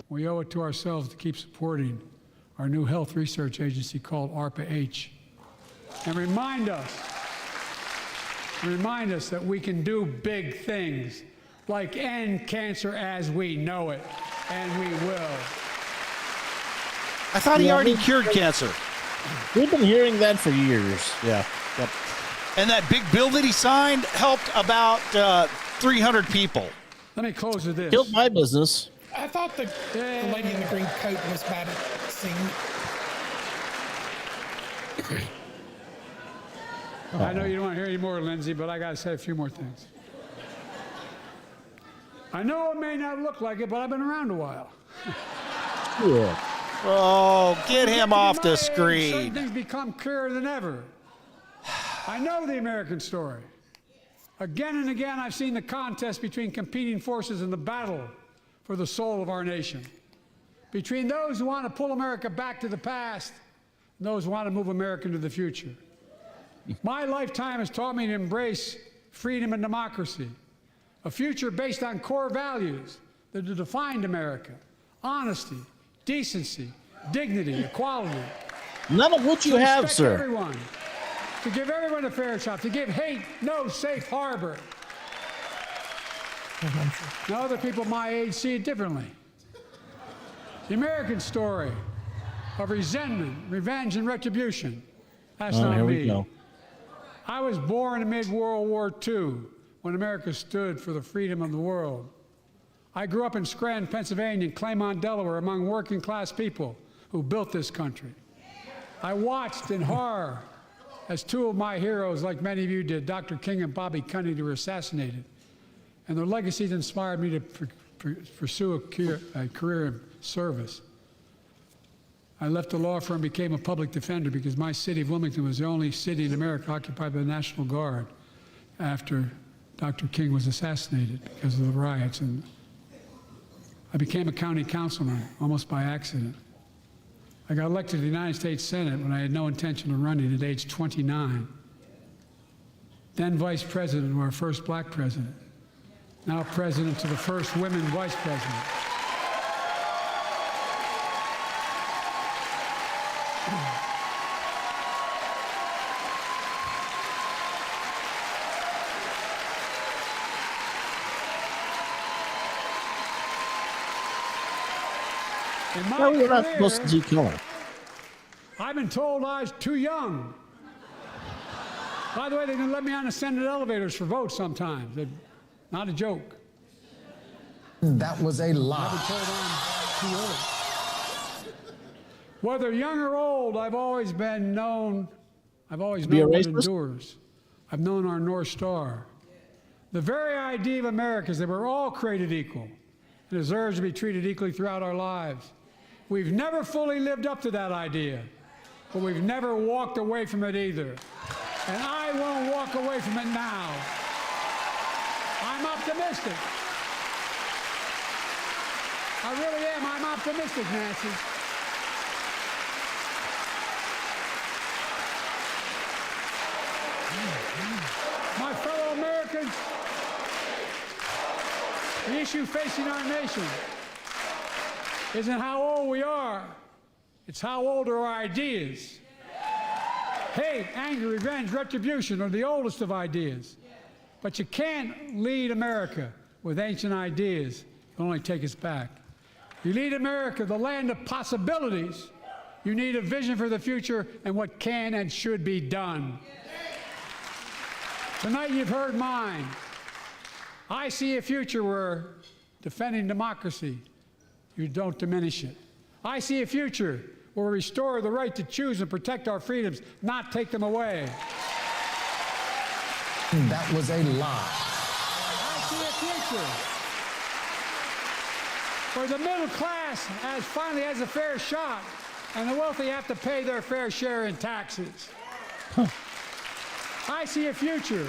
We owe it to ourselves to keep supporting our new health research agency called ARPA-H, and remind us that we can do big things like end cancer as we know it, and we will. I thought he already cured cancer. We've been hearing that for years. Yeah. Yep. And that big bill that he signed helped about 300 people. Let me close with this. Killed my business. I thought the lady in the green coat was bad at singing. I know you don't want to hear any more, Lindsay, but I got to say a few more things. I know it may not look like it, but I've been around a while. Yeah. Oh, get him off the Certain screen. things become clearer than ever. I know the American story. Again and again, I've seen the contest between competing forces in the battle for the soul of our nation. Between those who want to pull America back to the past and those who want to move America into the future. My lifetime has taught me to embrace freedom and democracy, a future based on core values that have defined America: honesty, decency, dignity, equality. None of which you have, Respect sir. everyone, to give everyone a fair shot, to give hate no safe harbor. Now, other people my age see it differently. The American story of resentment, revenge, and retribution. That's not here me. we go. I was born amid World War II when America stood for the freedom of the world. I grew up in Scranton, Pennsylvania, and Claymont, Delaware, among working class people who built this country. I watched in horror as two of my heroes, like many of you did, Dr. King and Bobby Kennedy, were assassinated. And their legacies inspired me to pursue a career in service. I left the law firm and became a public defender because my city of Wilmington was the only city in America occupied by the National Guard after Dr. King was assassinated because of the riots. And I became a county councilman almost by accident. I got elected to the United States Senate when I had no intention of running at age 29. Then vice president of our first black president. Now president to the first women vice president. In my No, we're not supposed to career, see color. I've been told I was too young. By the way, they didn't let me on the Senate elevators for votes sometimes. Not a joke. That was a I've been lie. told I'm too old. Whether young or old, I've always known Be a what racist? endures. I've known our North Star. The very idea of America is that we're all created equal and deserves to be treated equally throughout our lives. We've never fully lived up to that idea, but we've never walked away from it either. And I won't walk away from it now. I'm optimistic. I really am. I'm optimistic, Nancy. My fellow Americans, the issue facing our nation isn't how old we are, it's how old are our ideas. Hate, anger, revenge, retribution are the oldest of ideas. But you can't lead America with ancient ideas. You can only take us back. You lead America, the land of possibilities. You need a vision for the future and what can and should be done. Tonight you've heard mine. I see a future where defending democracy, you don't diminish it. I see a future where we restore the right to choose and protect our freedoms, not take them away. That was a lie. I see a future where the middle class finally has a fair shot and the wealthy have to pay their fair share in taxes. I see a future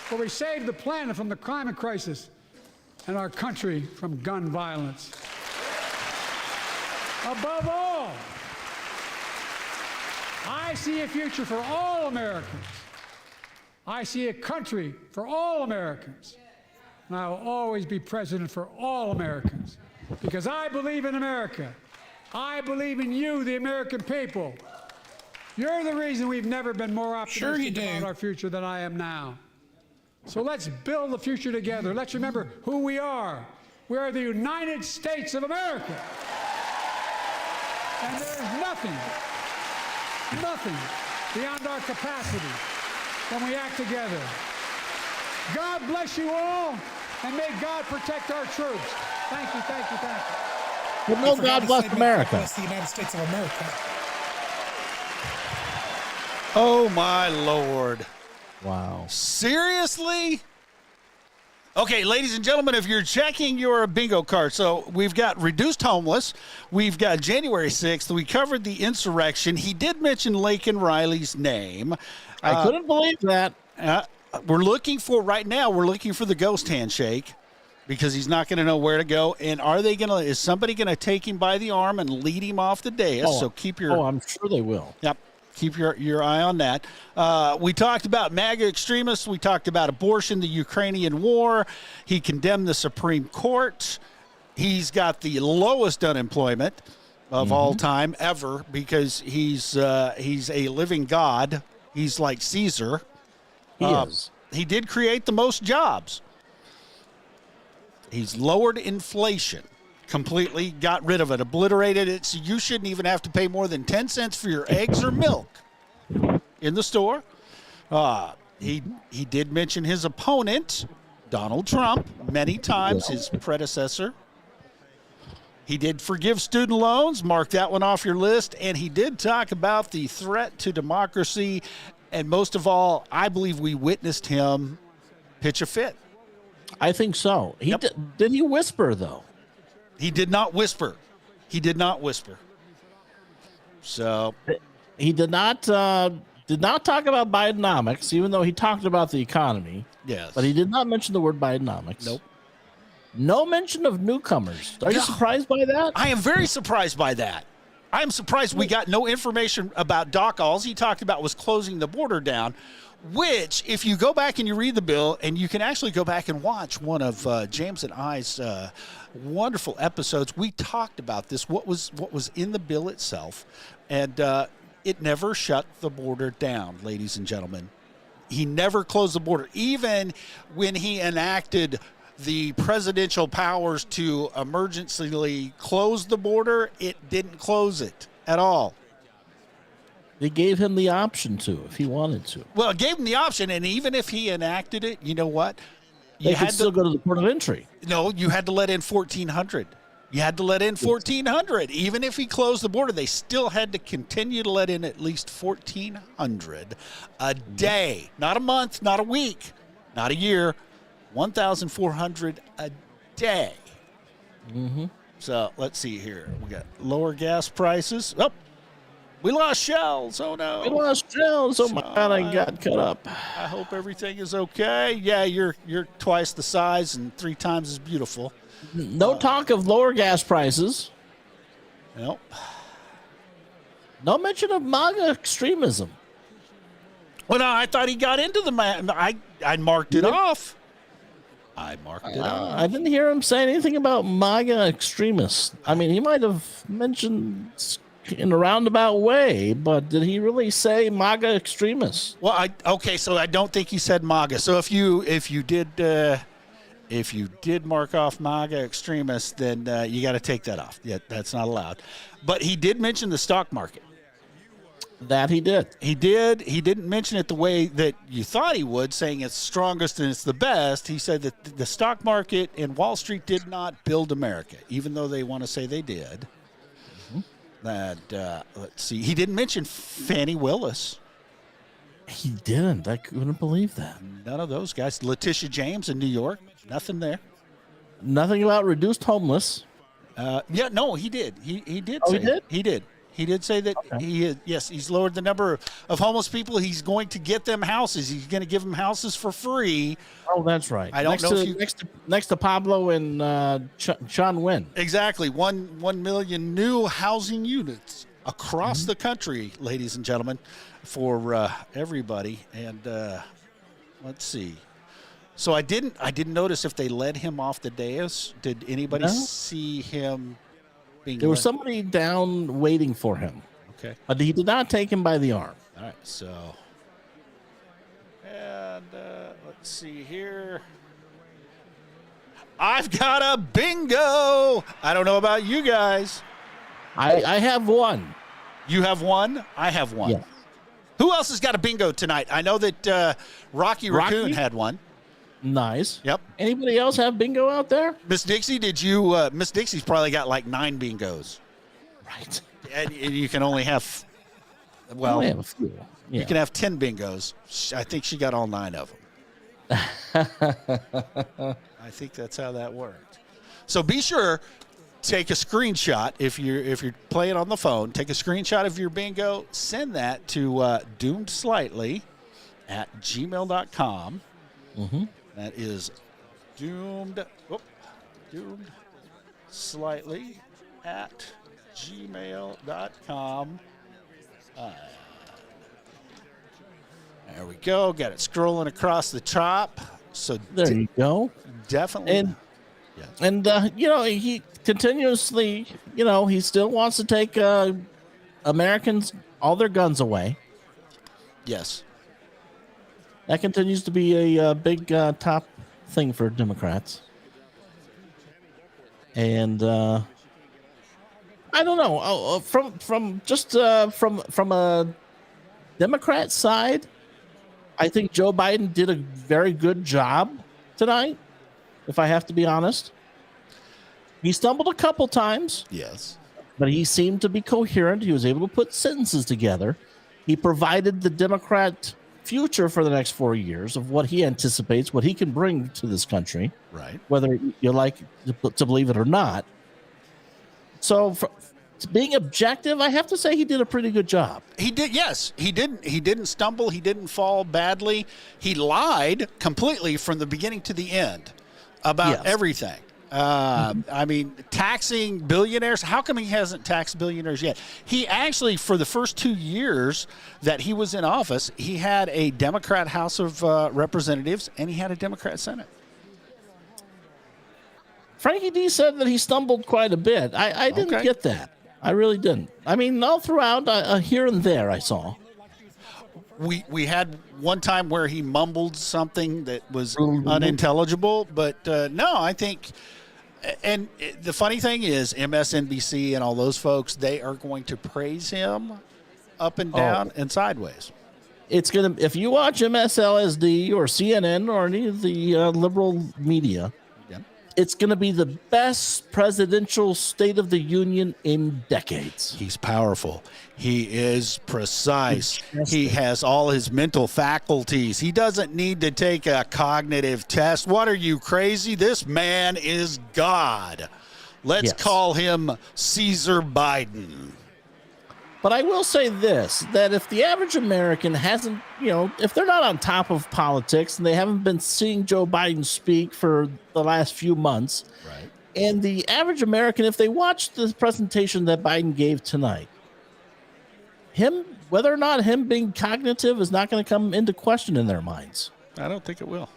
where we save the planet from the climate crisis and our country from gun violence. Above all, I see a future for all Americans. I see a country for all Americans. And I will always be president for all Americans because I believe in America. I believe in you, the American people. You're the reason we've never been more optimistic about our future than I am now. So let's build the future together. Let's remember who we are. We are the United States of America. And there is nothing beyond our capacity when we act together. God bless you all, and may God protect our troops. Thank you, thank you, thank you. Well, no, God bless America. God bless the United States of America. Oh, my Lord. Wow. Seriously? Okay, ladies and gentlemen, if you're checking your bingo card, so we've got reduced homeless, we've got January 6th, we covered the insurrection. He did mention Laken Riley's name. I couldn't believe that. We're looking for the ghost handshake because he's not going to know where to go. And is somebody going to take him by the arm and lead him off the dais? So keep your... Oh, I'm sure they will. Yep. Keep your eye on that. We talked about MAGA extremists. We talked about abortion, the Ukrainian war. He condemned the Supreme Court. He's got the lowest unemployment of all time ever because he's a living god. He's like Caesar. He is. He did create the most jobs. He's lowered inflation. Completely got rid of it, obliterated it, so you shouldn't even have to pay more than 10 cents for your eggs or milk in the store. He did mention his opponent, Donald Trump, many times, his predecessor. He did forgive student loans, mark that one off your list, and he did talk about the threat to democracy, and most of all, I believe we witnessed him pitch a fit. I think so. Did he whisper, though? He did not whisper. So he did not talk about Bidenomics, even though he talked about the economy. Yes. But he did not mention the word Bidenomics. Nope. No mention of newcomers. Are you surprised by that? I am very surprised by that. I am surprised we got no information about DACA. All he talked about was closing the border down, which, if you go back and you read the bill, and you can actually go back and watch one of James and I's wonderful episodes, we talked about this, what was in the bill itself, and it never shut the border down, ladies and gentlemen. He never closed the border. Even when he enacted the presidential powers to emergencyly close the border, it didn't close it at all. They gave him the option to, if he wanted to. Well, it gave him the option, and even if he enacted it, you know what? They could still go to the port of entry. No, you had to let in 1,400. You had to let in 1,400. Even if he closed the border, they still had to continue to let in at least 1,400 a day. Not a month, not a week, not a year. 1,400 a day. So let's see here. We got lower gas prices. Oh, we lost Shells. Oh, no. We lost Shells. Oh, my God, I got cut up. I hope everything is okay. Yeah, you're twice the size and 3 times as beautiful. No talk of lower gas prices. Nope. No mention of MAGA extremism. Well, no, I thought he got into I marked it off. I marked it off. I didn't hear him say anything about MAGA extremists. I mean, he might have mentioned in a roundabout way, but did he really say MAGA extremists? Well, so I don't think he said MAGA. So if you did mark off MAGA extremists, then you got to take that off. Yeah, that's not allowed. But he did mention the stock market. That he did. He did. He didn't mention it the way that you thought he would, saying it's strongest and it's the best. He said that the stock market and Wall Street did not build America, even though they want to say they did. That let's see. He didn't mention FANI Willis. He didn't. I couldn't believe that. None of those guys. Letitia James in New York. Nothing there. Nothing about reduced homeless. Yeah, no, he did. He did. Oh, say he did? He did. He did say that he's lowered the number of homeless people. He's going to get them houses. He's going to give them houses for free. Oh, that's right. I don't know if you next to Pablo and Sean Wynn. Exactly. 1 million new housing units across the country, ladies and gentlemen, for everybody. And let's see. So I didn't notice if they led him off the dais. Did anybody see him being There was somebody down waiting for him. Okay. But he did not take him by the arm. All right, so, and let's see here. I've got a bingo. I don't know about you guys. I have one. You have one? I have one. Yeah. Who else has got a bingo tonight? I know that Rocky Raccoon had one. Nice. Yep. Anybody else have bingo out there? Miss Dixie, did you? Miss Dixie's probably got like 9 bingos. Right. And you can only have, well, I have a few. Yeah. you can have 10 bingos. I think she got all 9 of them. I think that's how that worked. So be sure, take a screenshot if you're playing on the phone. Take a screenshot of your bingo. Send that to doomedSlightly@gmail.com. Mm-hmm. That is doomedSlightly@gmail.com. There we go. Got it scrolling across the top. So there you go. Definitely. And he continuously, he still wants to take Americans all their guns away. Yes. That continues to be a big top thing for Democrats. And I don't know. From a Democrat side, I think Joe Biden did a very good job tonight, if I have to be honest. He stumbled a couple times. Yes. But he seemed to be coherent. He was able to put sentences together. He provided the Democrat future for the next 4 years of what he anticipates, what he can bring to this country. Right. Whether you like to believe it or not. So being objective, I have to say he did a pretty good job. He did. Yes, he didn't stumble. He didn't fall badly. He lied completely from the beginning to the end about everything. I mean, taxing billionaires. How come he hasn't taxed billionaires yet? He actually, for the first 2 years that he was in office, he had a Democrat House of Representatives and he had a Democrat Senate. Frankie D said that he stumbled quite a bit. I didn't get that. I really didn't. I mean, all throughout, here and there, I saw. We had one time where he mumbled something that was unintelligible, but no, I think. And the funny thing is, MSNBC and all those folks, they are going to praise him up and down and sideways. It's gonna. If you watch MSLSD or CNN or any of the liberal media, it's going to be the best presidential State of the Union in decades. He's powerful. He is precise. He has all his mental faculties. He doesn't need to take a cognitive test. What are you, crazy? This man is God. Let's call him Caesar Biden. But I will say this, that if the average American hasn't, if they're not on top of politics and they haven't been seeing Joe Biden speak for the last few months, right? And the average American, if they watch the presentation that Biden gave tonight, whether or not him being cognitive is not going to come into question in their minds. I don't think it will.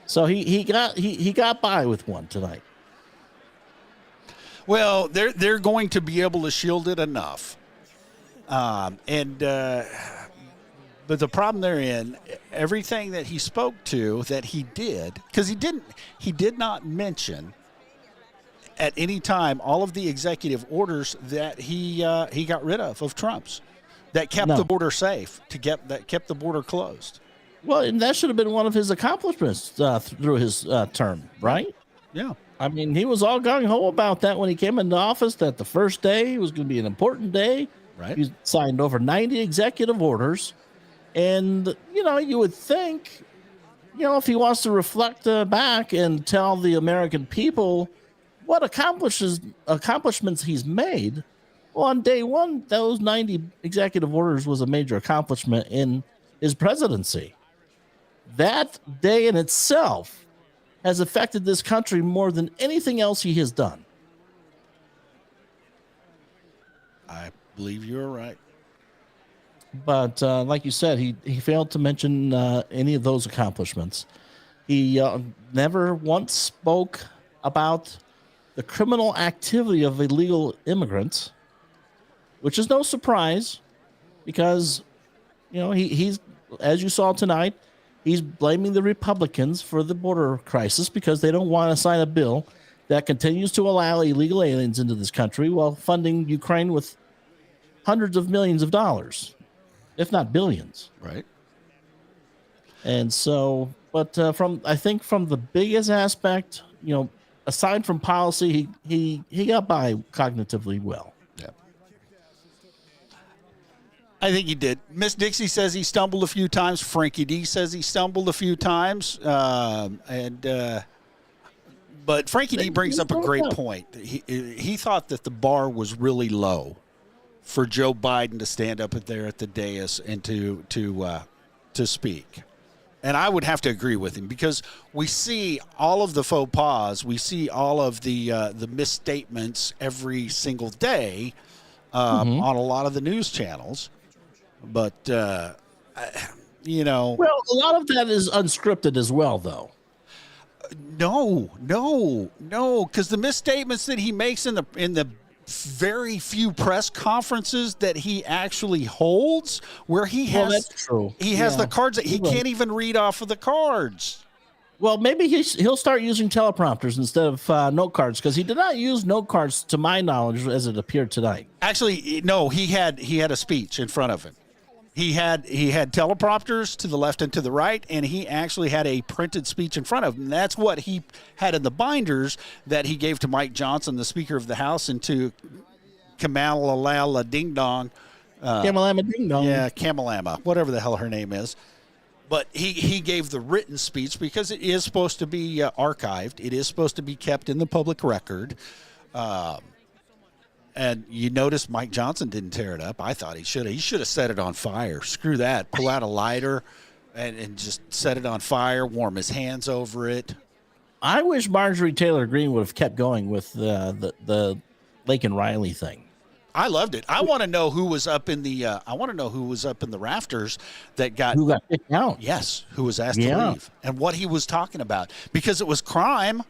So he got by with one tonight. Well, they're going to be able to shield it enough, but the problem they're in, everything that he spoke to that he did, because he did not mention at any time all of the executive orders that he got rid of Trump's, that kept the border safe, that kept the border closed. Well, and that should have been one of his accomplishments through his term, right? Yeah. I mean, he was all gung-ho about that when he came into office, that the first day was going to be an important day. Right. He signed over 90 executive orders. And, you would think, if he wants to reflect back and tell the American people what accomplishments he's made, well, on day one, those 90 executive orders was a major accomplishment in his presidency. That day in itself has affected this country more than anything else he has done. I believe you're right. But like you said, he failed to mention any of those accomplishments. He never once spoke about the criminal activity of illegal immigrants, which is no surprise because, he's, as you saw tonight, he's blaming the Republicans for the border crisis because they don't want to sign a bill that continues to allow illegal aliens into this country while funding Ukraine with hundreds of millions of dollars, if not billions. Right. And so, but I think from the biggest aspect, aside from policy, he got by cognitively well. Yeah. I think he did. Miss Dixie says he stumbled a few times. Frankie D says he stumbled a few times. But Frankie D brings up a great point. He thought that the bar was really low for Joe Biden to stand up there at the dais and to speak. And I would have to agree with him because we see all of the faux pas, we see all of the misstatements every single day on a lot of the news channels. But well, a lot of that is unscripted as well, though. No, because the misstatements that he makes in the very few press conferences that he actually holds, where he has that's true. He has the cards that he can't even read off of the cards. Well, maybe he'll start using teleprompters instead of note cards because he did not use note cards, to my knowledge, as it appeared tonight. Actually, no, he had a speech in front of him. He had teleprompters to the left and to the right, and he actually had a printed speech in front of him. And that's what he had in the binders that he gave to Mike Johnson, the Speaker of the House, and to Kamala Ding Dong. Kamalama Ding Dong. Yeah, Kamalama, whatever the hell her name is. But he gave the written speech because it is supposed to be archived. It is supposed to be kept in the public record. And you notice Mike Johnson didn't tear it up. I thought he should have. He should have set it on fire. Screw that. Pull out a lighter and just set it on fire, warm his hands over it. I wish Marjorie Taylor Greene would have kept going with the Lake and Riley thing. I loved it. I want to know who was up in the rafters that who got kicked out. Yes, who was asked to leave and what he was talking about because it was crime.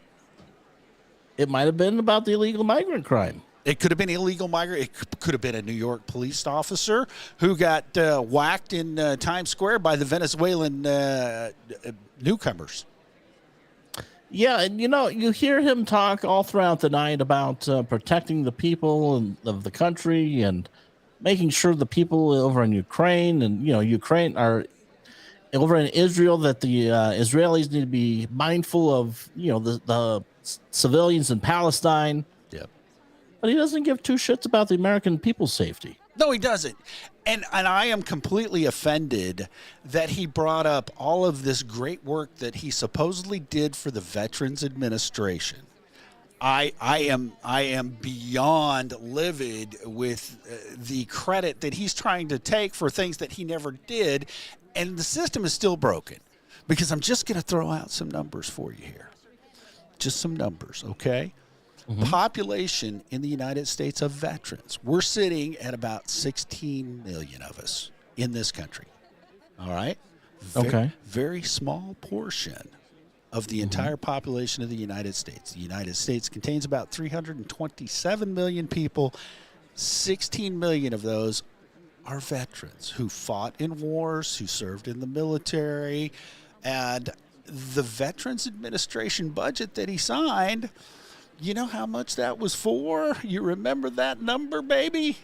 It might have been about the illegal migrant crime. It could have been illegal migrant. It could have been a New York police officer who got whacked in Times Square by the Venezuelan newcomers. Yeah, and you hear him talk all throughout the night about protecting the people of the country and making sure the people over in Ukraine and Ukraine are over in Israel, that the Israelis need to be mindful of the civilians in Palestine. Yep. But he doesn't give two shits about the American people's safety. No, he doesn't. And I am completely offended that he brought up all of this great work that he supposedly did for the Veterans Administration. I am beyond livid with the credit that he's trying to take for things that he never did, and the system is still broken. Because I'm just going to throw out some numbers for you here. Just some numbers, okay? Population in the United States of veterans. We're sitting at about 16 million of us in this country. All right? Okay. Very small portion of the entire population of the United States. The United States contains about 327 million people. 16 million of those are veterans who fought in wars, who served in the military. And the Veterans Administration budget that he signed, you know how much that was for? You remember that number, baby?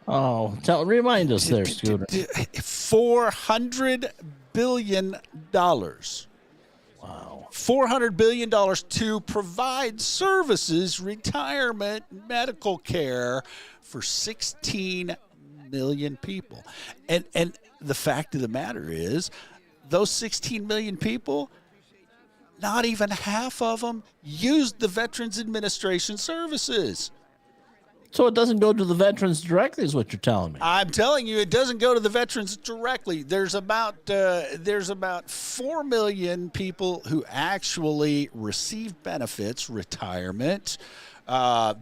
Oh, remind us there, Scooter. $400 billion. Wow. $400 billion to provide services, retirement, medical care for 16 million people. And the fact of the matter is, those 16 million people, not even half of them used the Veterans Administration services. So it doesn't go to the veterans directly, is what you're telling me. I'm telling you, it doesn't go to the veterans directly. There's about 4 million people who actually receive benefits, retirement,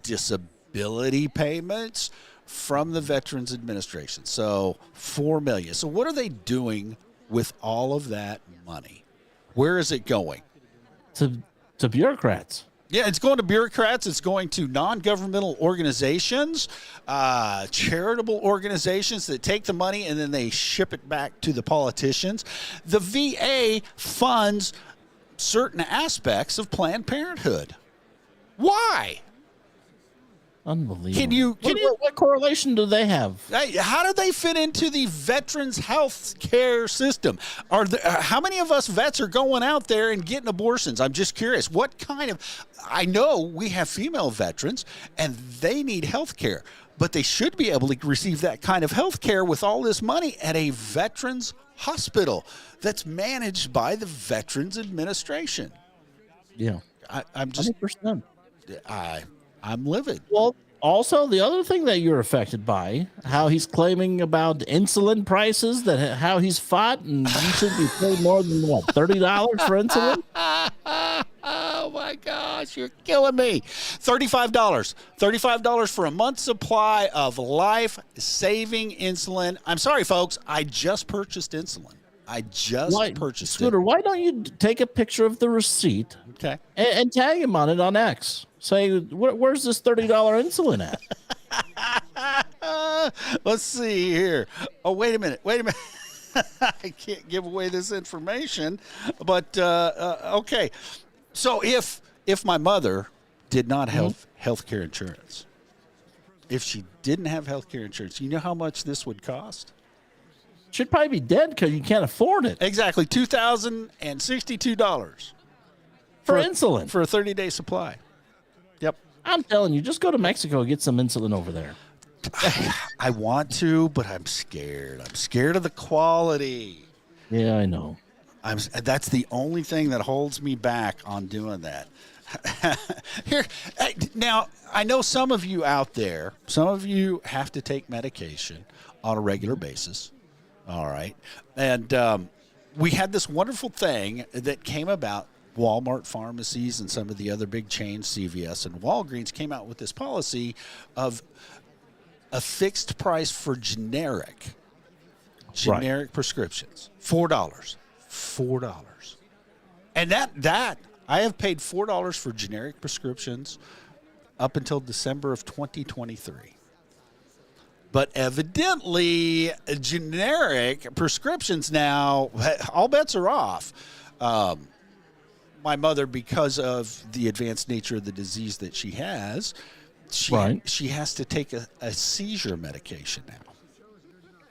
disability payments from the Veterans Administration. So 4 million. So what are they doing with all of that money? Where is it going? To bureaucrats. Yeah, it's going to bureaucrats. It's going to non-governmental organizations, charitable organizations that take the money and then they ship it back to the politicians. The VA funds certain aspects of Planned Parenthood. Why? Unbelievable. What correlation do they have? How do they fit into the veterans' health care system? How many of us vets are going out there and getting abortions? I'm just curious. What kind of? I know we have female veterans, and they need health care, but they should be able to receive that kind of health care with all this money at a veterans hospital that's managed by the Veterans Administration. Yeah, I'm just 100%. I'm livid. Well, also the other thing that you're affected by, how he's claiming about insulin prices, that how he's fought, and you should be paid more than what, $30 for insulin? Oh my gosh, you're killing me. $35 for a month's supply of life-saving insulin. I'm sorry, folks. I just purchased insulin. Purchased Scooter, it. why don't you take a picture of the receipt Okay. and tag him on it on X? Say, where's this $30 insulin at? Let's see here. Oh, wait a minute. I can't give away this information, but okay. So if my mother did not have health care insurance, if she didn't have health care insurance, you know how much this would cost? She'd probably be dead because you can't afford it. Exactly, $2,062 for insulin. For a 30-day supply. Yep. I'm telling you, just go to Mexico and get some insulin over there. I want to, but I'm scared. I'm scared of the quality. Yeah, I know. That's the only thing that holds me back on doing that. Here, now, I know some of you out there, some of you have to take medication on a regular basis. All right. And we had this wonderful thing that came about. Walmart pharmacies and some of the other big chains, CVS and Walgreens, came out with this policy of a fixed price for generic prescriptions. $4. And that I have paid $4 for generic prescriptions up until December of 2023. But evidently, generic prescriptions now, all bets are off. My mother, because of the advanced nature of the disease that she has, she has to take a seizure medication now.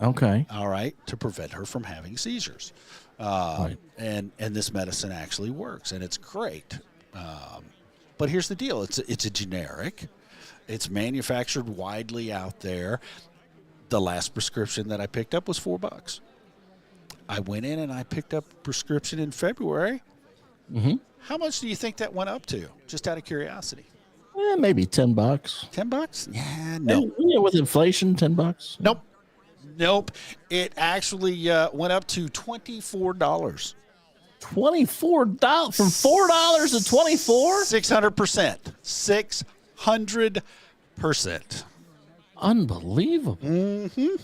Okay. All right, to prevent her from having seizures. And this medicine actually works, and it's great. But here's the deal. It's a generic. It's manufactured widely out there. The last prescription that I picked up was $4. I went in and I picked up a prescription in February. Mm-hmm. How much do you think that went up to? Just out of curiosity. Maybe $10. $10? Yeah, no. And, with inflation, $10. Nope. It actually went up to $24. $24 from $4 to $24? 600%. Unbelievable. Mm-hmm.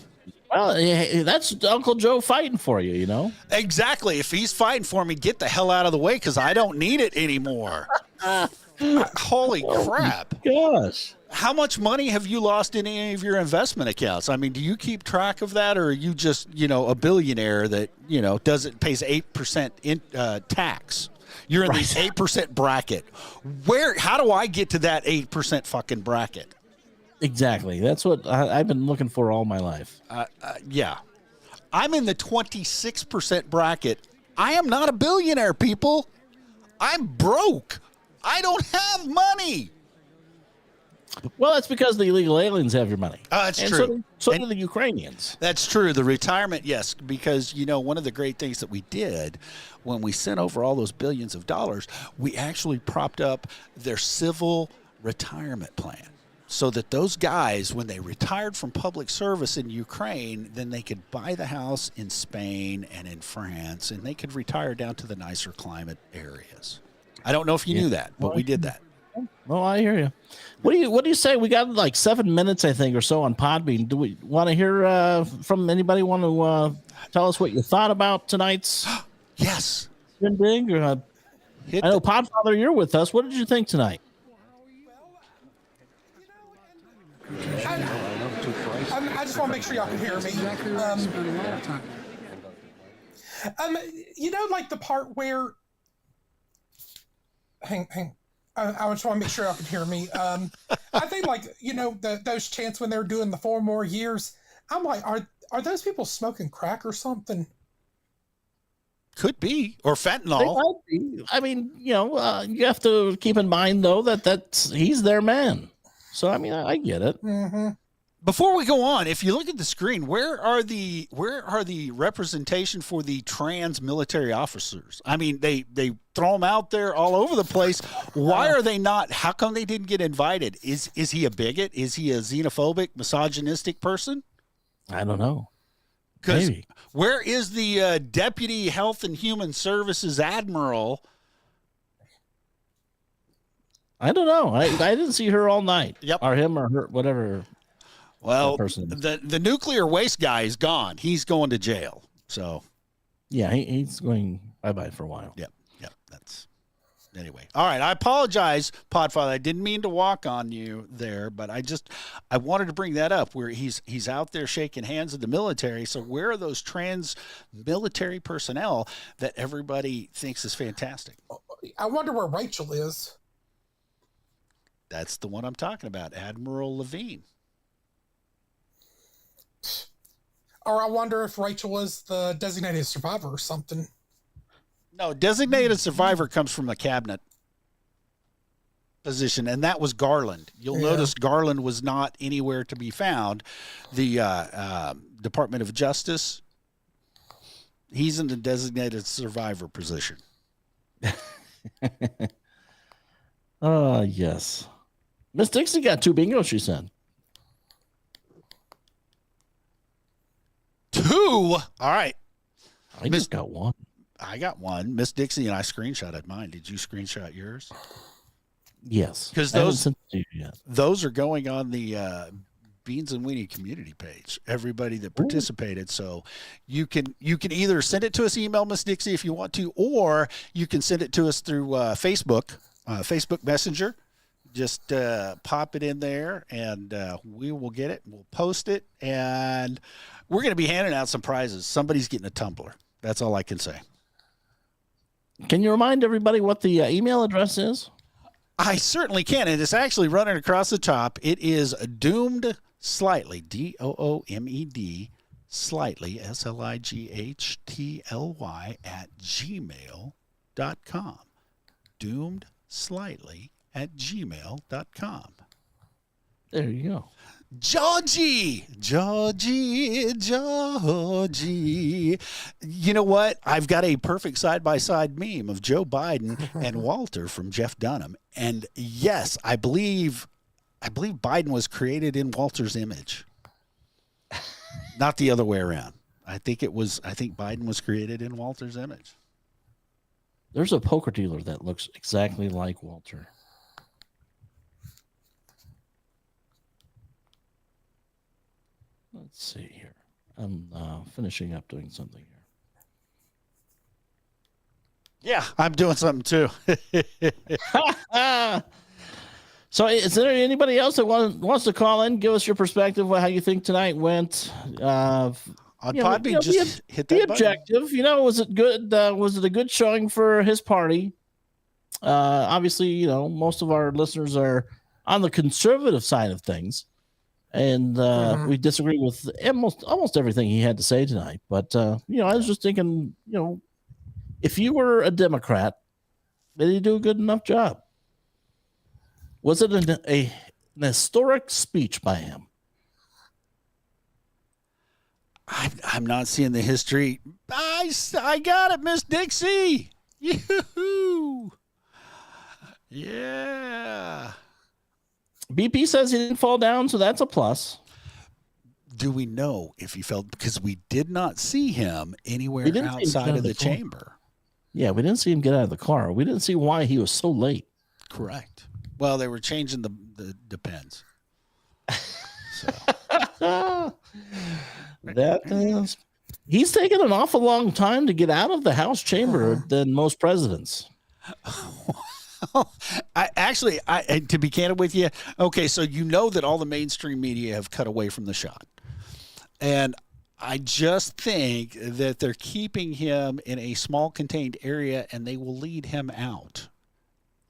Well, that's Uncle Joe fighting for you, you know? Exactly. If he's fighting for me, get the hell out of the way because I don't need it anymore. Holy crap. Gosh. How much money have you lost in any of your investment accounts? I mean, do you keep track of that, or are you just, a billionaire that, pays 8% in tax? You're in the 8% bracket. How do I get to that 8% fucking bracket? Exactly. That's what I've been looking for all my life. Yeah. I'm in the 26% bracket. I am not a billionaire, people. I'm broke. I don't have money. Well, that's because the illegal aliens have your money. That's and true. So do the Ukrainians. That's true. The retirement, yes, because, one of the great things that we did when we sent over all those billions of dollars, we actually propped up their civil retirement plan so that those guys, when they retired from public service in Ukraine, then they could buy the house in Spain and in France, and they could retire down to the nicer climate areas. I don't know if you knew that, but we did that. Well, I hear you. What do you say? We got like 7 minutes, I think, or so on Podbean. Do we want to hear from anybody? Want to tell us what you thought about tonight's? Yes. Big? I know, Podfather, you're with us. What did you think tonight? I just want to make sure y'all can hear me. Like the part where. Hang. I just want to make sure y'all can hear me. I think, those chants when they're doing the 4 more years. I'm like, are those people smoking crack or something? Could be, or fentanyl. I mean, you have to keep in mind though that he's their man. So I mean, I get it. Mm-hmm. Before we go on, if you look at the screen, where are the representation for the trans military officers? I mean, they throw them out there all over the place. Why are they not? How come they didn't get invited? Is he a bigot? Is he a xenophobic, misogynistic person? I don't know. Because where is the Deputy Health and Human Services Admiral? I don't know. I didn't see her all night. Yep. Or him or her, whatever. Well, the nuclear waste guy is gone. He's going to jail. So, yeah, he's going bye-bye for a while. Yep. That's anyway. All right. I apologize, Podfather. I didn't mean to walk on you there, but I wanted to bring that up where he's out there shaking hands with the military. So where are those trans military personnel that everybody thinks is fantastic? I wonder where Rachel is. That's the one I'm talking about, Admiral Levine. Or I wonder if Rachel is the designated survivor or something. No, designated survivor comes from the cabinet position, and that was Garland. You'll notice Garland was not anywhere to be found. The Department of Justice, he's in the designated survivor position. Yes. Miss Dixie got 2 bingo, she said. 2? All right. I just got 1. I got 1. Miss Dixie and I screenshotted mine. Did you screenshot yours? Yes. Because those are going on the Beans and Weenie community page. Everybody that participated. Ooh. So you can either send it to us, email Miss Dixie if you want to, or you can send it to us through Facebook Messenger. Just pop it in there, and we will get it. We'll post it, and we're going to be handing out some prizes. Somebody's getting a tumbler. That's all I can say. Can you remind everybody what the email address is? I certainly can, and it's actually running across the top. It is doomed slightly, DOOMED slightly, SLIGHTLY @gmail.com. Doomed slightly @gmail.com. There you go. Georgie. You know what? I've got a perfect side-by-side meme of Joe Biden and Walter from Jeff Dunham. And yes, I believe Biden was created in Walter's image. Not the other way around. I think Biden was created in Walter's image. There's a poker dealer that looks exactly like Walter. Let's see here. I'm finishing up doing something here. Yeah, I'm doing something too. So, is there anybody else that wants to call in? Give us your perspective of how you think tonight went. On Podbean, just hit that be button. objective. Was it good? Was it a good showing for his party? Obviously, most of our listeners are on the conservative side of things, and we disagree with almost everything he had to say tonight. But I was just thinking, if you were a Democrat, did he do a good enough job? Was it an historic speech by him? I'm not seeing the history. I got it, Miss Dixie. Yoo-hoo. Yeah. BP says he didn't fall down, so that's a plus. Do we know if he fell? Because we did not see him anywhere outside of the chamber. Yeah, we didn't see him get out of the car. We didn't see why he was so late. Correct. Well, they were changing the depends. He's taken an awful long time to get out of the House chamber than most presidents. To be candid with you, okay, so that all the mainstream media have cut away from the shot. And I just think that they're keeping him in a small contained area and they will lead him out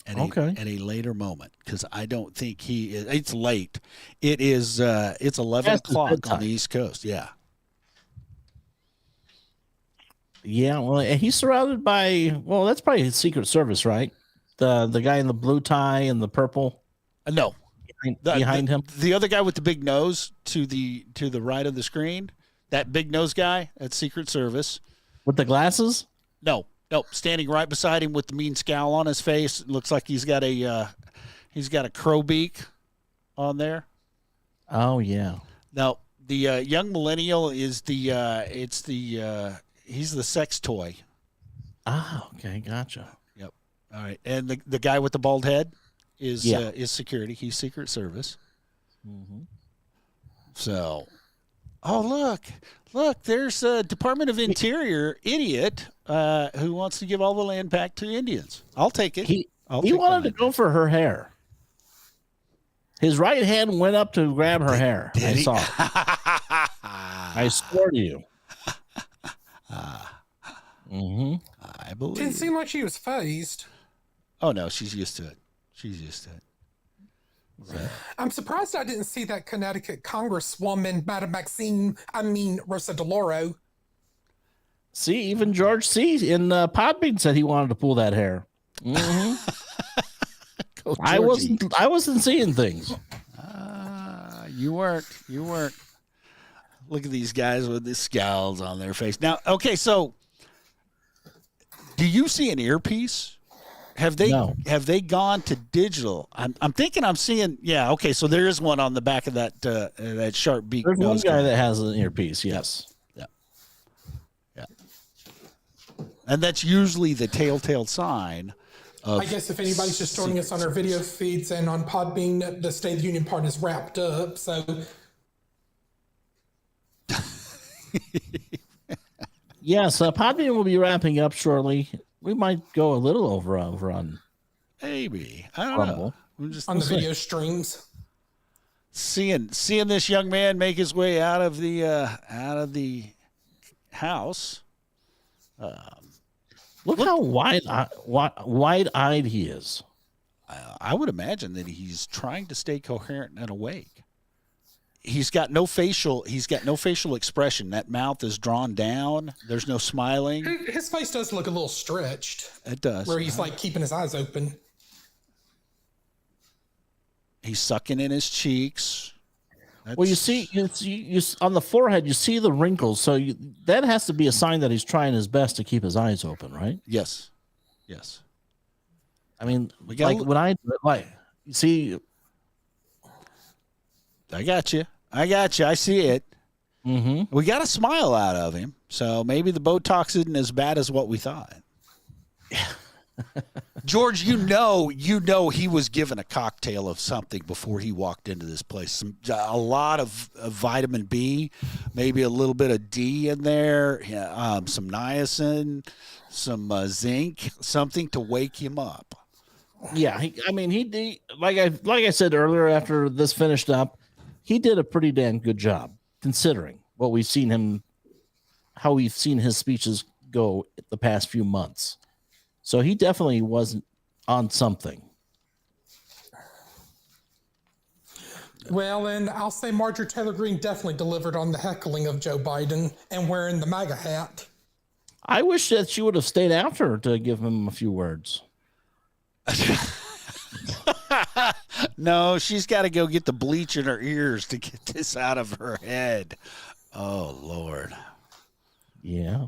at a later moment, because I don't think he is. It's late. It's 11 o'clock on the East Coast. Yeah. Yeah, well, and he's surrounded by, that's probably his Secret Service, right? The guy in the blue tie and the purple. No, behind him. The other guy with the big nose to the right of the screen. That big nose guy at Secret Service with the glasses. No, standing right beside him with the mean scowl on his face. It looks like he's got a crow beak on there. Oh yeah. Now the young millennial is he's the sex toy. Ah, okay, gotcha. Yep. All right, and the guy with the bald head is security. He's Secret Service. Mm-hmm. So, look, there's a Department of Interior idiot who wants to give all the land back to Indians. I'll take it. He wanted to go for her hair. His right hand went up to grab her hair. I saw it. I swear to you. I believe. Didn't seem like she was phased. Oh no, she's used to it. I'm surprised I didn't see that Connecticut Congresswoman, Madam Rosa DeLauro. See, even George C. in Podbean said he wanted to pull that hair. Mm-hmm. I wasn't seeing things. You weren't. Look at these guys with the scowls on their face. Now, okay, so do you see an earpiece? Have they gone to digital? I'm thinking I'm seeing. Yeah, okay. So there is one on the back of that sharp beak. There's one guy that has an earpiece. Yes. Yeah. And that's usually the telltale sign. I guess if anybody's just joining us on our video feeds and on Podbean, the State of the Union part is wrapped up. So. Yes, Podbean will be wrapping up shortly. We might go a little over on. Maybe. I don't know. On the video streams. Seeing this young man make his way out of the house. Look how wide-eyed he is. I would imagine that he's trying to stay coherent and awake. He's got no facial expression. That mouth is drawn down. There's no smiling. His face does look a little stretched. It does. Where he's like keeping his eyes open. He's sucking in his cheeks. Well, you see on the forehead, you see the wrinkles. So that has to be a sign that he's trying his best to keep his eyes open, right? Yes. I mean, you see. I got you. I see it. Mm-hmm. We got a smile out of him, so maybe the Botox isn't as bad as what we thought. George, you know he was given a cocktail of something before he walked into this place. A lot of vitamin B, maybe a little bit of D in there, some niacin, some zinc, something to wake him up. Yeah, he like I said earlier, after this finished up, he did a pretty damn good job considering what we've seen him, how we've seen his speeches go the past few months. So he definitely wasn't on something. Well, and I'll say Marjorie Taylor Greene definitely delivered on the heckling of Joe Biden and wearing the MAGA hat. I wish that she would have stayed after to give him a few words. No, she's got to go get the bleach in her ears to get this out of her head. Oh, Lord. Yeah.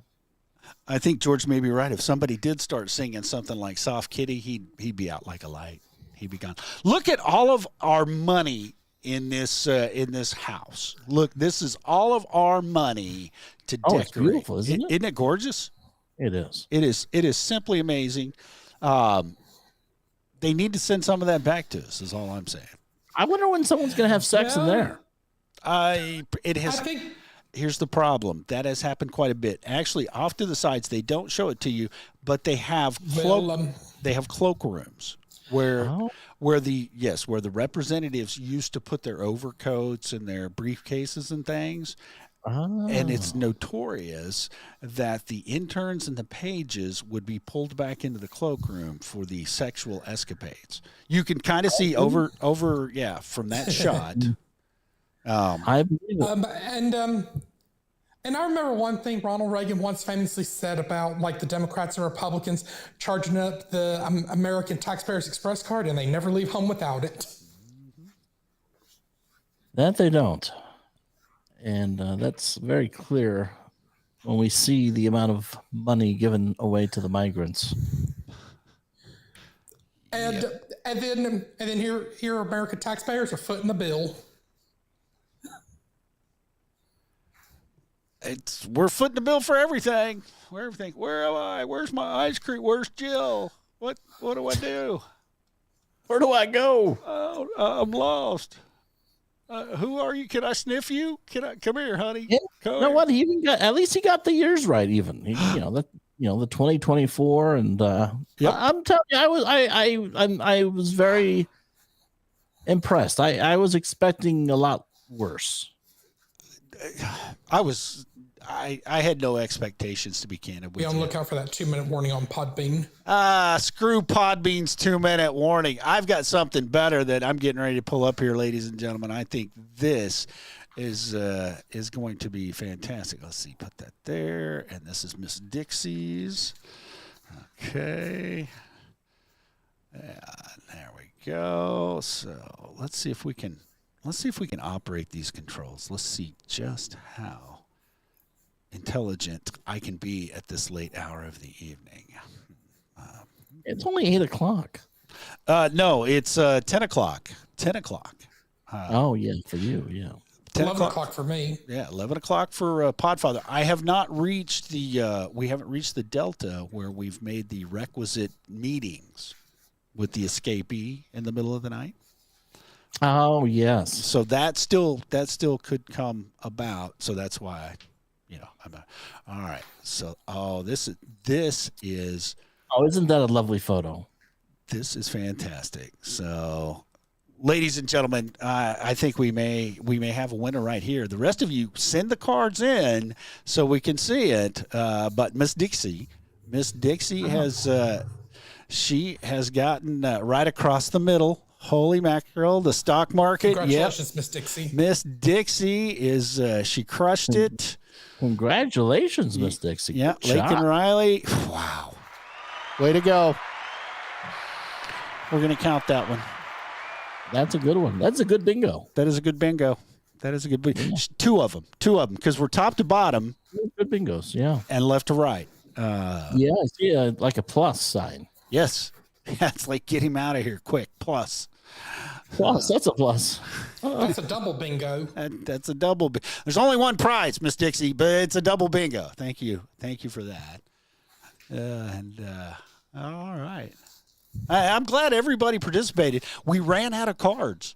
I think George may be right. If somebody did start singing something like Soft Kitty, he'd be out like a light. He'd be gone. Look at all of our money in this house. Look, this is all of our money to decorate. It's beautiful, isn't it? Isn't it gorgeous? It is. It is. It is simply amazing. They need to send some of that back to us, is all I'm saying. I wonder when someone's going to have sex in there. Here's the problem. That has happened quite a bit. Actually, off to the sides, they don't show it to you, but they have cloakrooms where the representatives used to put their overcoats and their briefcases and things. And it's notorious that the interns and the pages would be pulled back into the cloakroom for the sexual escapades. You can kind of see over from that shot. I believe it. And I remember one thing Ronald Reagan once famously said about like the Democrats and Republicans charging up the American Taxpayers Express card, and they never leave home without it. That they don't. And that's very clear when we see the amount of money given away to the migrants. And then here American taxpayers are footing the bill. We're footing the bill for everything. Where am I? Where's my ice cream? Where's Jill? What do I do? Where do I go? Oh, I'm lost. Who are you? Can I sniff you? Come here, honey? Yeah. You know what? He even at least he got the years right. Even the 2024, and yep. I'm telling you, I was very impressed. I was expecting a lot worse. I had no expectations, to be candid with you. Be on the lookout for that 2-minute warning on Podbean. Screw Podbean's 2-minute warning. I've got something better that I'm getting ready to pull up here, ladies and gentlemen. I think this is going to be fantastic. Let's see, put that there, and this is Miss Dixie's. Okay, there we go. So let's see if we can operate these controls. Let's see just how intelligent I can be at this late hour of the evening. It's only 8:00. No, it's 10 o'clock. 10 o'clock. Oh yeah, for you, yeah. 11 o'clock for me. Yeah, 11 o'clock for Podfather. I have not reached we haven't reached the delta where we've made the requisite meetings with the escapee in the middle of the night. Oh yes. So that still could come about. So that's why, all right. So this is. Oh, isn't that a lovely photo? This is fantastic. So, ladies and gentlemen, I think we may have a winner right here. The rest of you send the cards in so we can see it. But Miss Dixie has she has gotten right across the middle. Holy mackerel, the stock market. Congratulations, Miss Dixie. Miss Dixie is she crushed it. Congratulations, Miss Dixie. Yeah, Lakin Riley. Wow. Way to go. We're going to count that one. That's a good one. That's a good bingo. That is a good bingo. That is a good bingo. Yeah. Two of them, because we're top to bottom. Good bingos, yeah. And left to right. Yeah, like a plus sign. Yes. Yeah, it's like get him out of here quick. Plus. That's a plus. That's a double bingo. That's a double. There's only one prize, Miss Dixie, but it's a double bingo. Thank you for that. All right. I'm glad everybody participated. We ran out of cards.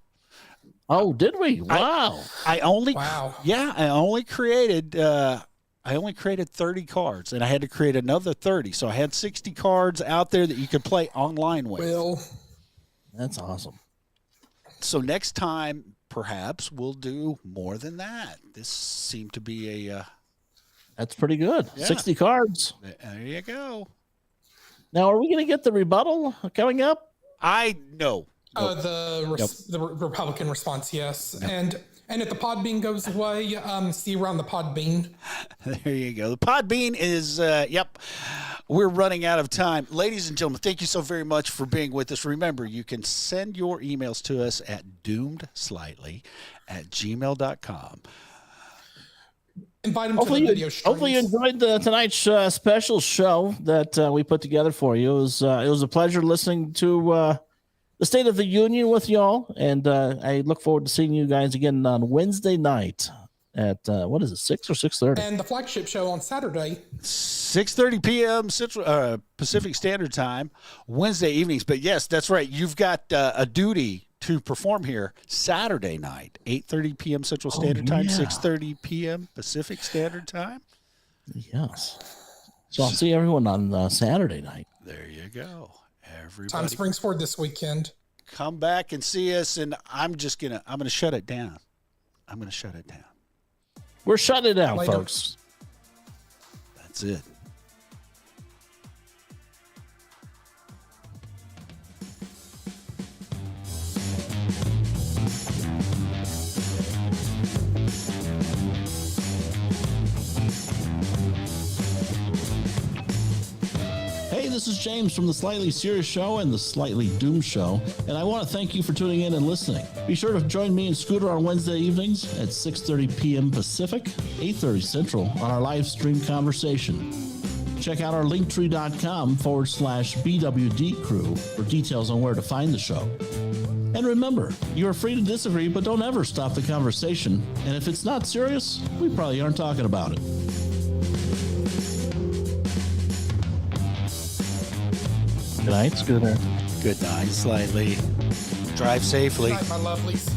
Oh, did we? Wow. I only Wow. Yeah, I only created 30 cards, and I had to create another 30. So I had 60 cards out there that you could play online with. Will. That's awesome. So next time, perhaps we'll do more than that. This seemed to be a That's pretty good. Yeah. 60 cards. there you go. Now, are we going to get the rebuttal coming up? I know. The Republican response, yes. And if the pod bean goes away, see you around the pod bean. There you go. The Podbean is, we're running out of time. Ladies and gentlemen, thank you so very much for being with us. Remember, you can send your emails to us at doomedslightly@gmail.com. Invite them to the video streams. Hopefully you enjoyed tonight's special show that we put together for you. It was a pleasure listening to the State of the Union with y'all, and I look forward to seeing you guys again on Wednesday night at, 6 or 6:30? And the flagship show on Saturday. 6:30 p.m. Central Pacific Standard Time, Wednesday evenings. But yes, that's right. You've got a duty to perform here Saturday night, 8:30 p.m. Central Standard Time, 6:30 p.m. Pacific Standard Time. Yes. So I'll see everyone on Saturday night. There you go. Everybody, Time springs forward this weekend. come back and see us, and I'm gonna shut it down. We're shutting it down, Later. folks. That's it. Hey, this is James from the Slightly Serious Show and the Slightly Doomed Show, and I want to thank you for tuning in and listening. Be sure to join me and Scooter on Wednesday evenings at 6:30 p.m. Pacific, 8:30 Central on our live stream conversation. Check out our linktree.com/BWD crew for details on where to find the show. And remember, you are free to disagree, but don't ever stop the conversation. And if it's not serious, we probably aren't talking about it. Good night, Scooter. Good night, Slightly. Drive safely. Good night, my lovelies.